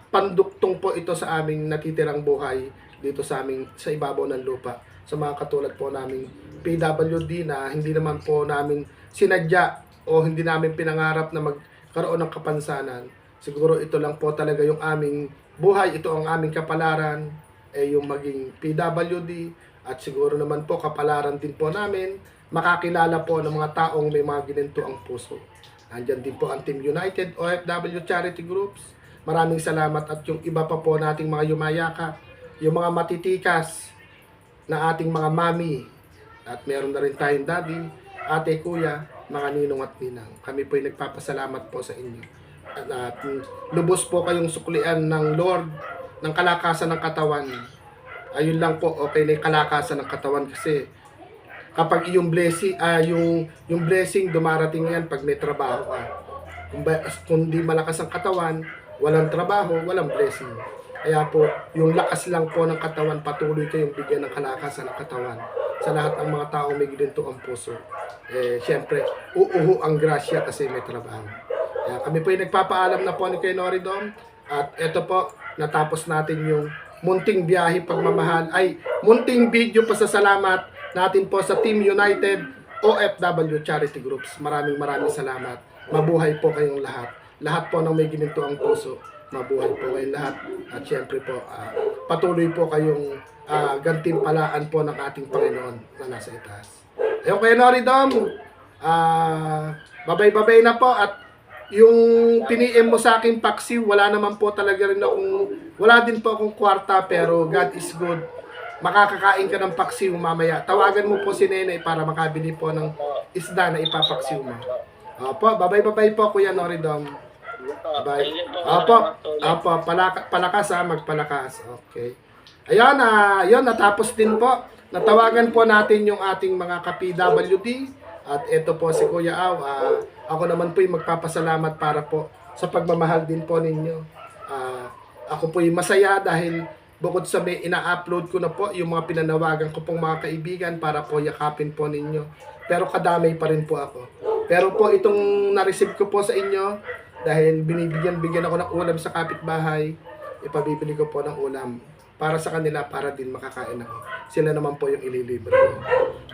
panduktong po ito sa aming natitirang buhay dito sa ibabaw ng lupa. Sa mga katulad po naming PWD na hindi naman po namin sinadya o hindi namin pinangarap na magkaroon ng kapansanan. Siguro ito lang po talaga yung aming buhay, ito ang aming kapalaran, yung maging PWD, at siguro naman po kapalaran din po namin makakilala po ng mga taong may mga gininto ang puso. Andyan din po ang Team United OFW Charity Groups. Maraming salamat at yung iba pa po nating mga yumayaka, yung mga matitikas na ating mga mami, at meron na rin tayong daddy, ate, kuya, mga ninong at ninang. Kami po ay nagpapasalamat po sa inyo. At lubos po kayong suklian ng Lord, ng kalakasan ng katawan. ayun lang po, okay na yung kalakasan ng katawan kasi kapag yung blessing, yung blessing dumarating yan pag may trabaho ka. Kung di malakas ang katawan, walang trabaho, walang blessing. Kaya po, yung lakas lang po ng katawan, patuloy kayong bigyan ng kalakasan ng katawan sa lahat ng mga tao may ginto ang puso. Siyempre, uuho ang grasya kasi may trabaho. Kaya kami po yung nagpapaalam na po ni Kuya Noridom. At ito po, natapos natin yung munting biyahe pagmamahal. Munting video pasasalamat natin po sa Team United OFW Charity Groups. Maraming salamat. Mabuhay po kayong lahat. Lahat po ng may ginto ang puso. Mabuhay po kayong lahat. At syempre po, patuloy po kayong gantimpalaan po ng ating Panginoon na nasa itaas. Ayun Kuya Noridom, babay-babay na po. At yung piniem mo sa akin paksiw, wala naman po talaga rin wala din po akong kwarta, pero God is good. Makakakain ka ng paksiw mamaya. Tawagan mo po si Nenay para makabili po ng isda na ipapaksiw mo. Opo, babay-babay po Kuya Noridom. Bye. Opo, palakas magpalakas. Okay. Ayun, yun, natapos din po. Natawagan po natin yung ating mga ka-PWD. At ito po si Kuya Aw. Ako naman po yung magpapasalamat para po sa pagmamahal din po ninyo. Ako po yung masaya dahil bukod sa may ina-upload ko na po yung mga pinanawagan ko pong mga kaibigan para po yakapin po ninyo. Pero kadamay pa rin po ako. Pero po itong na-receive ko po sa inyo, dahil bigyan ako ng ulam sa kapitbahay, ipabibili ko po ng ulam para sa kanila, para din makakain ako. Sila naman po yung ililibre ko.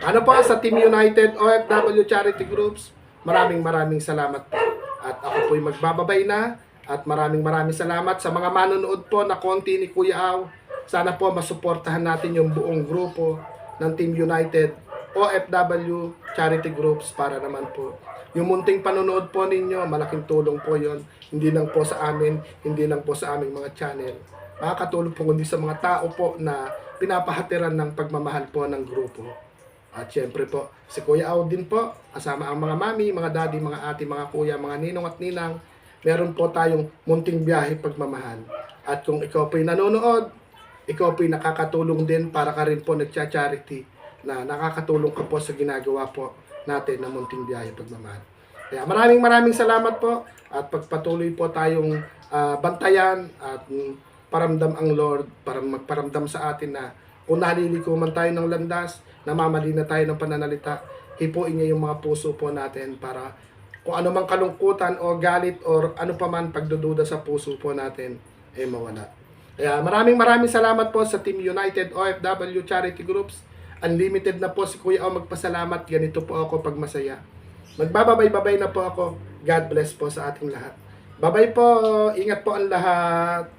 Ano po sa Team United OFW Charity Groups, maraming salamat po. At ako po yung magbababay na. At maraming salamat sa mga manonood po na konti ni Kuya Aw. Sana po masuportahan natin yung buong grupo ng Team United OFW Charity Groups para naman po yung munting panonood po ninyo, malaking tulong po yon. Hindi lang po sa amin, hindi lang po sa aming mga channel. Makakatulong po kundi sa mga tao po na pinapahatiran ng pagmamahal po ng grupo. At syempre po, si Kuya Aw din po, kasama ang mga mami, mga daddy, mga ate, mga kuya, mga ninong at ninang, meron po tayong munting biyahe pagmamahal. At kung ikaw po'y nanonood, ikaw po'y nakakatulong din para ka rin po nagcha-charity na nakakatulong ka po sa ginagawa po natin na munting biyahe pagmamahal. Kaya maraming salamat po at pagpatuloy po tayong bantayan at paramdam ang Lord para magparamdam sa atin na kung naliliko man tayo ng landas, namamali na tayo ng pananalita, hipuin niya yung mga puso po natin para kung ano mang kalungkutan o galit o ano pa man pagdududa sa puso po natin ay mawala. Kaya maraming salamat po sa Team United OFW Charity Groups. Unlimited na po si Kuya Aw magpasalamat. Ganito po ako pag masaya. Magbababay-babay na po ako. God bless po sa ating lahat. Bye-bye po. Ingat po ang lahat.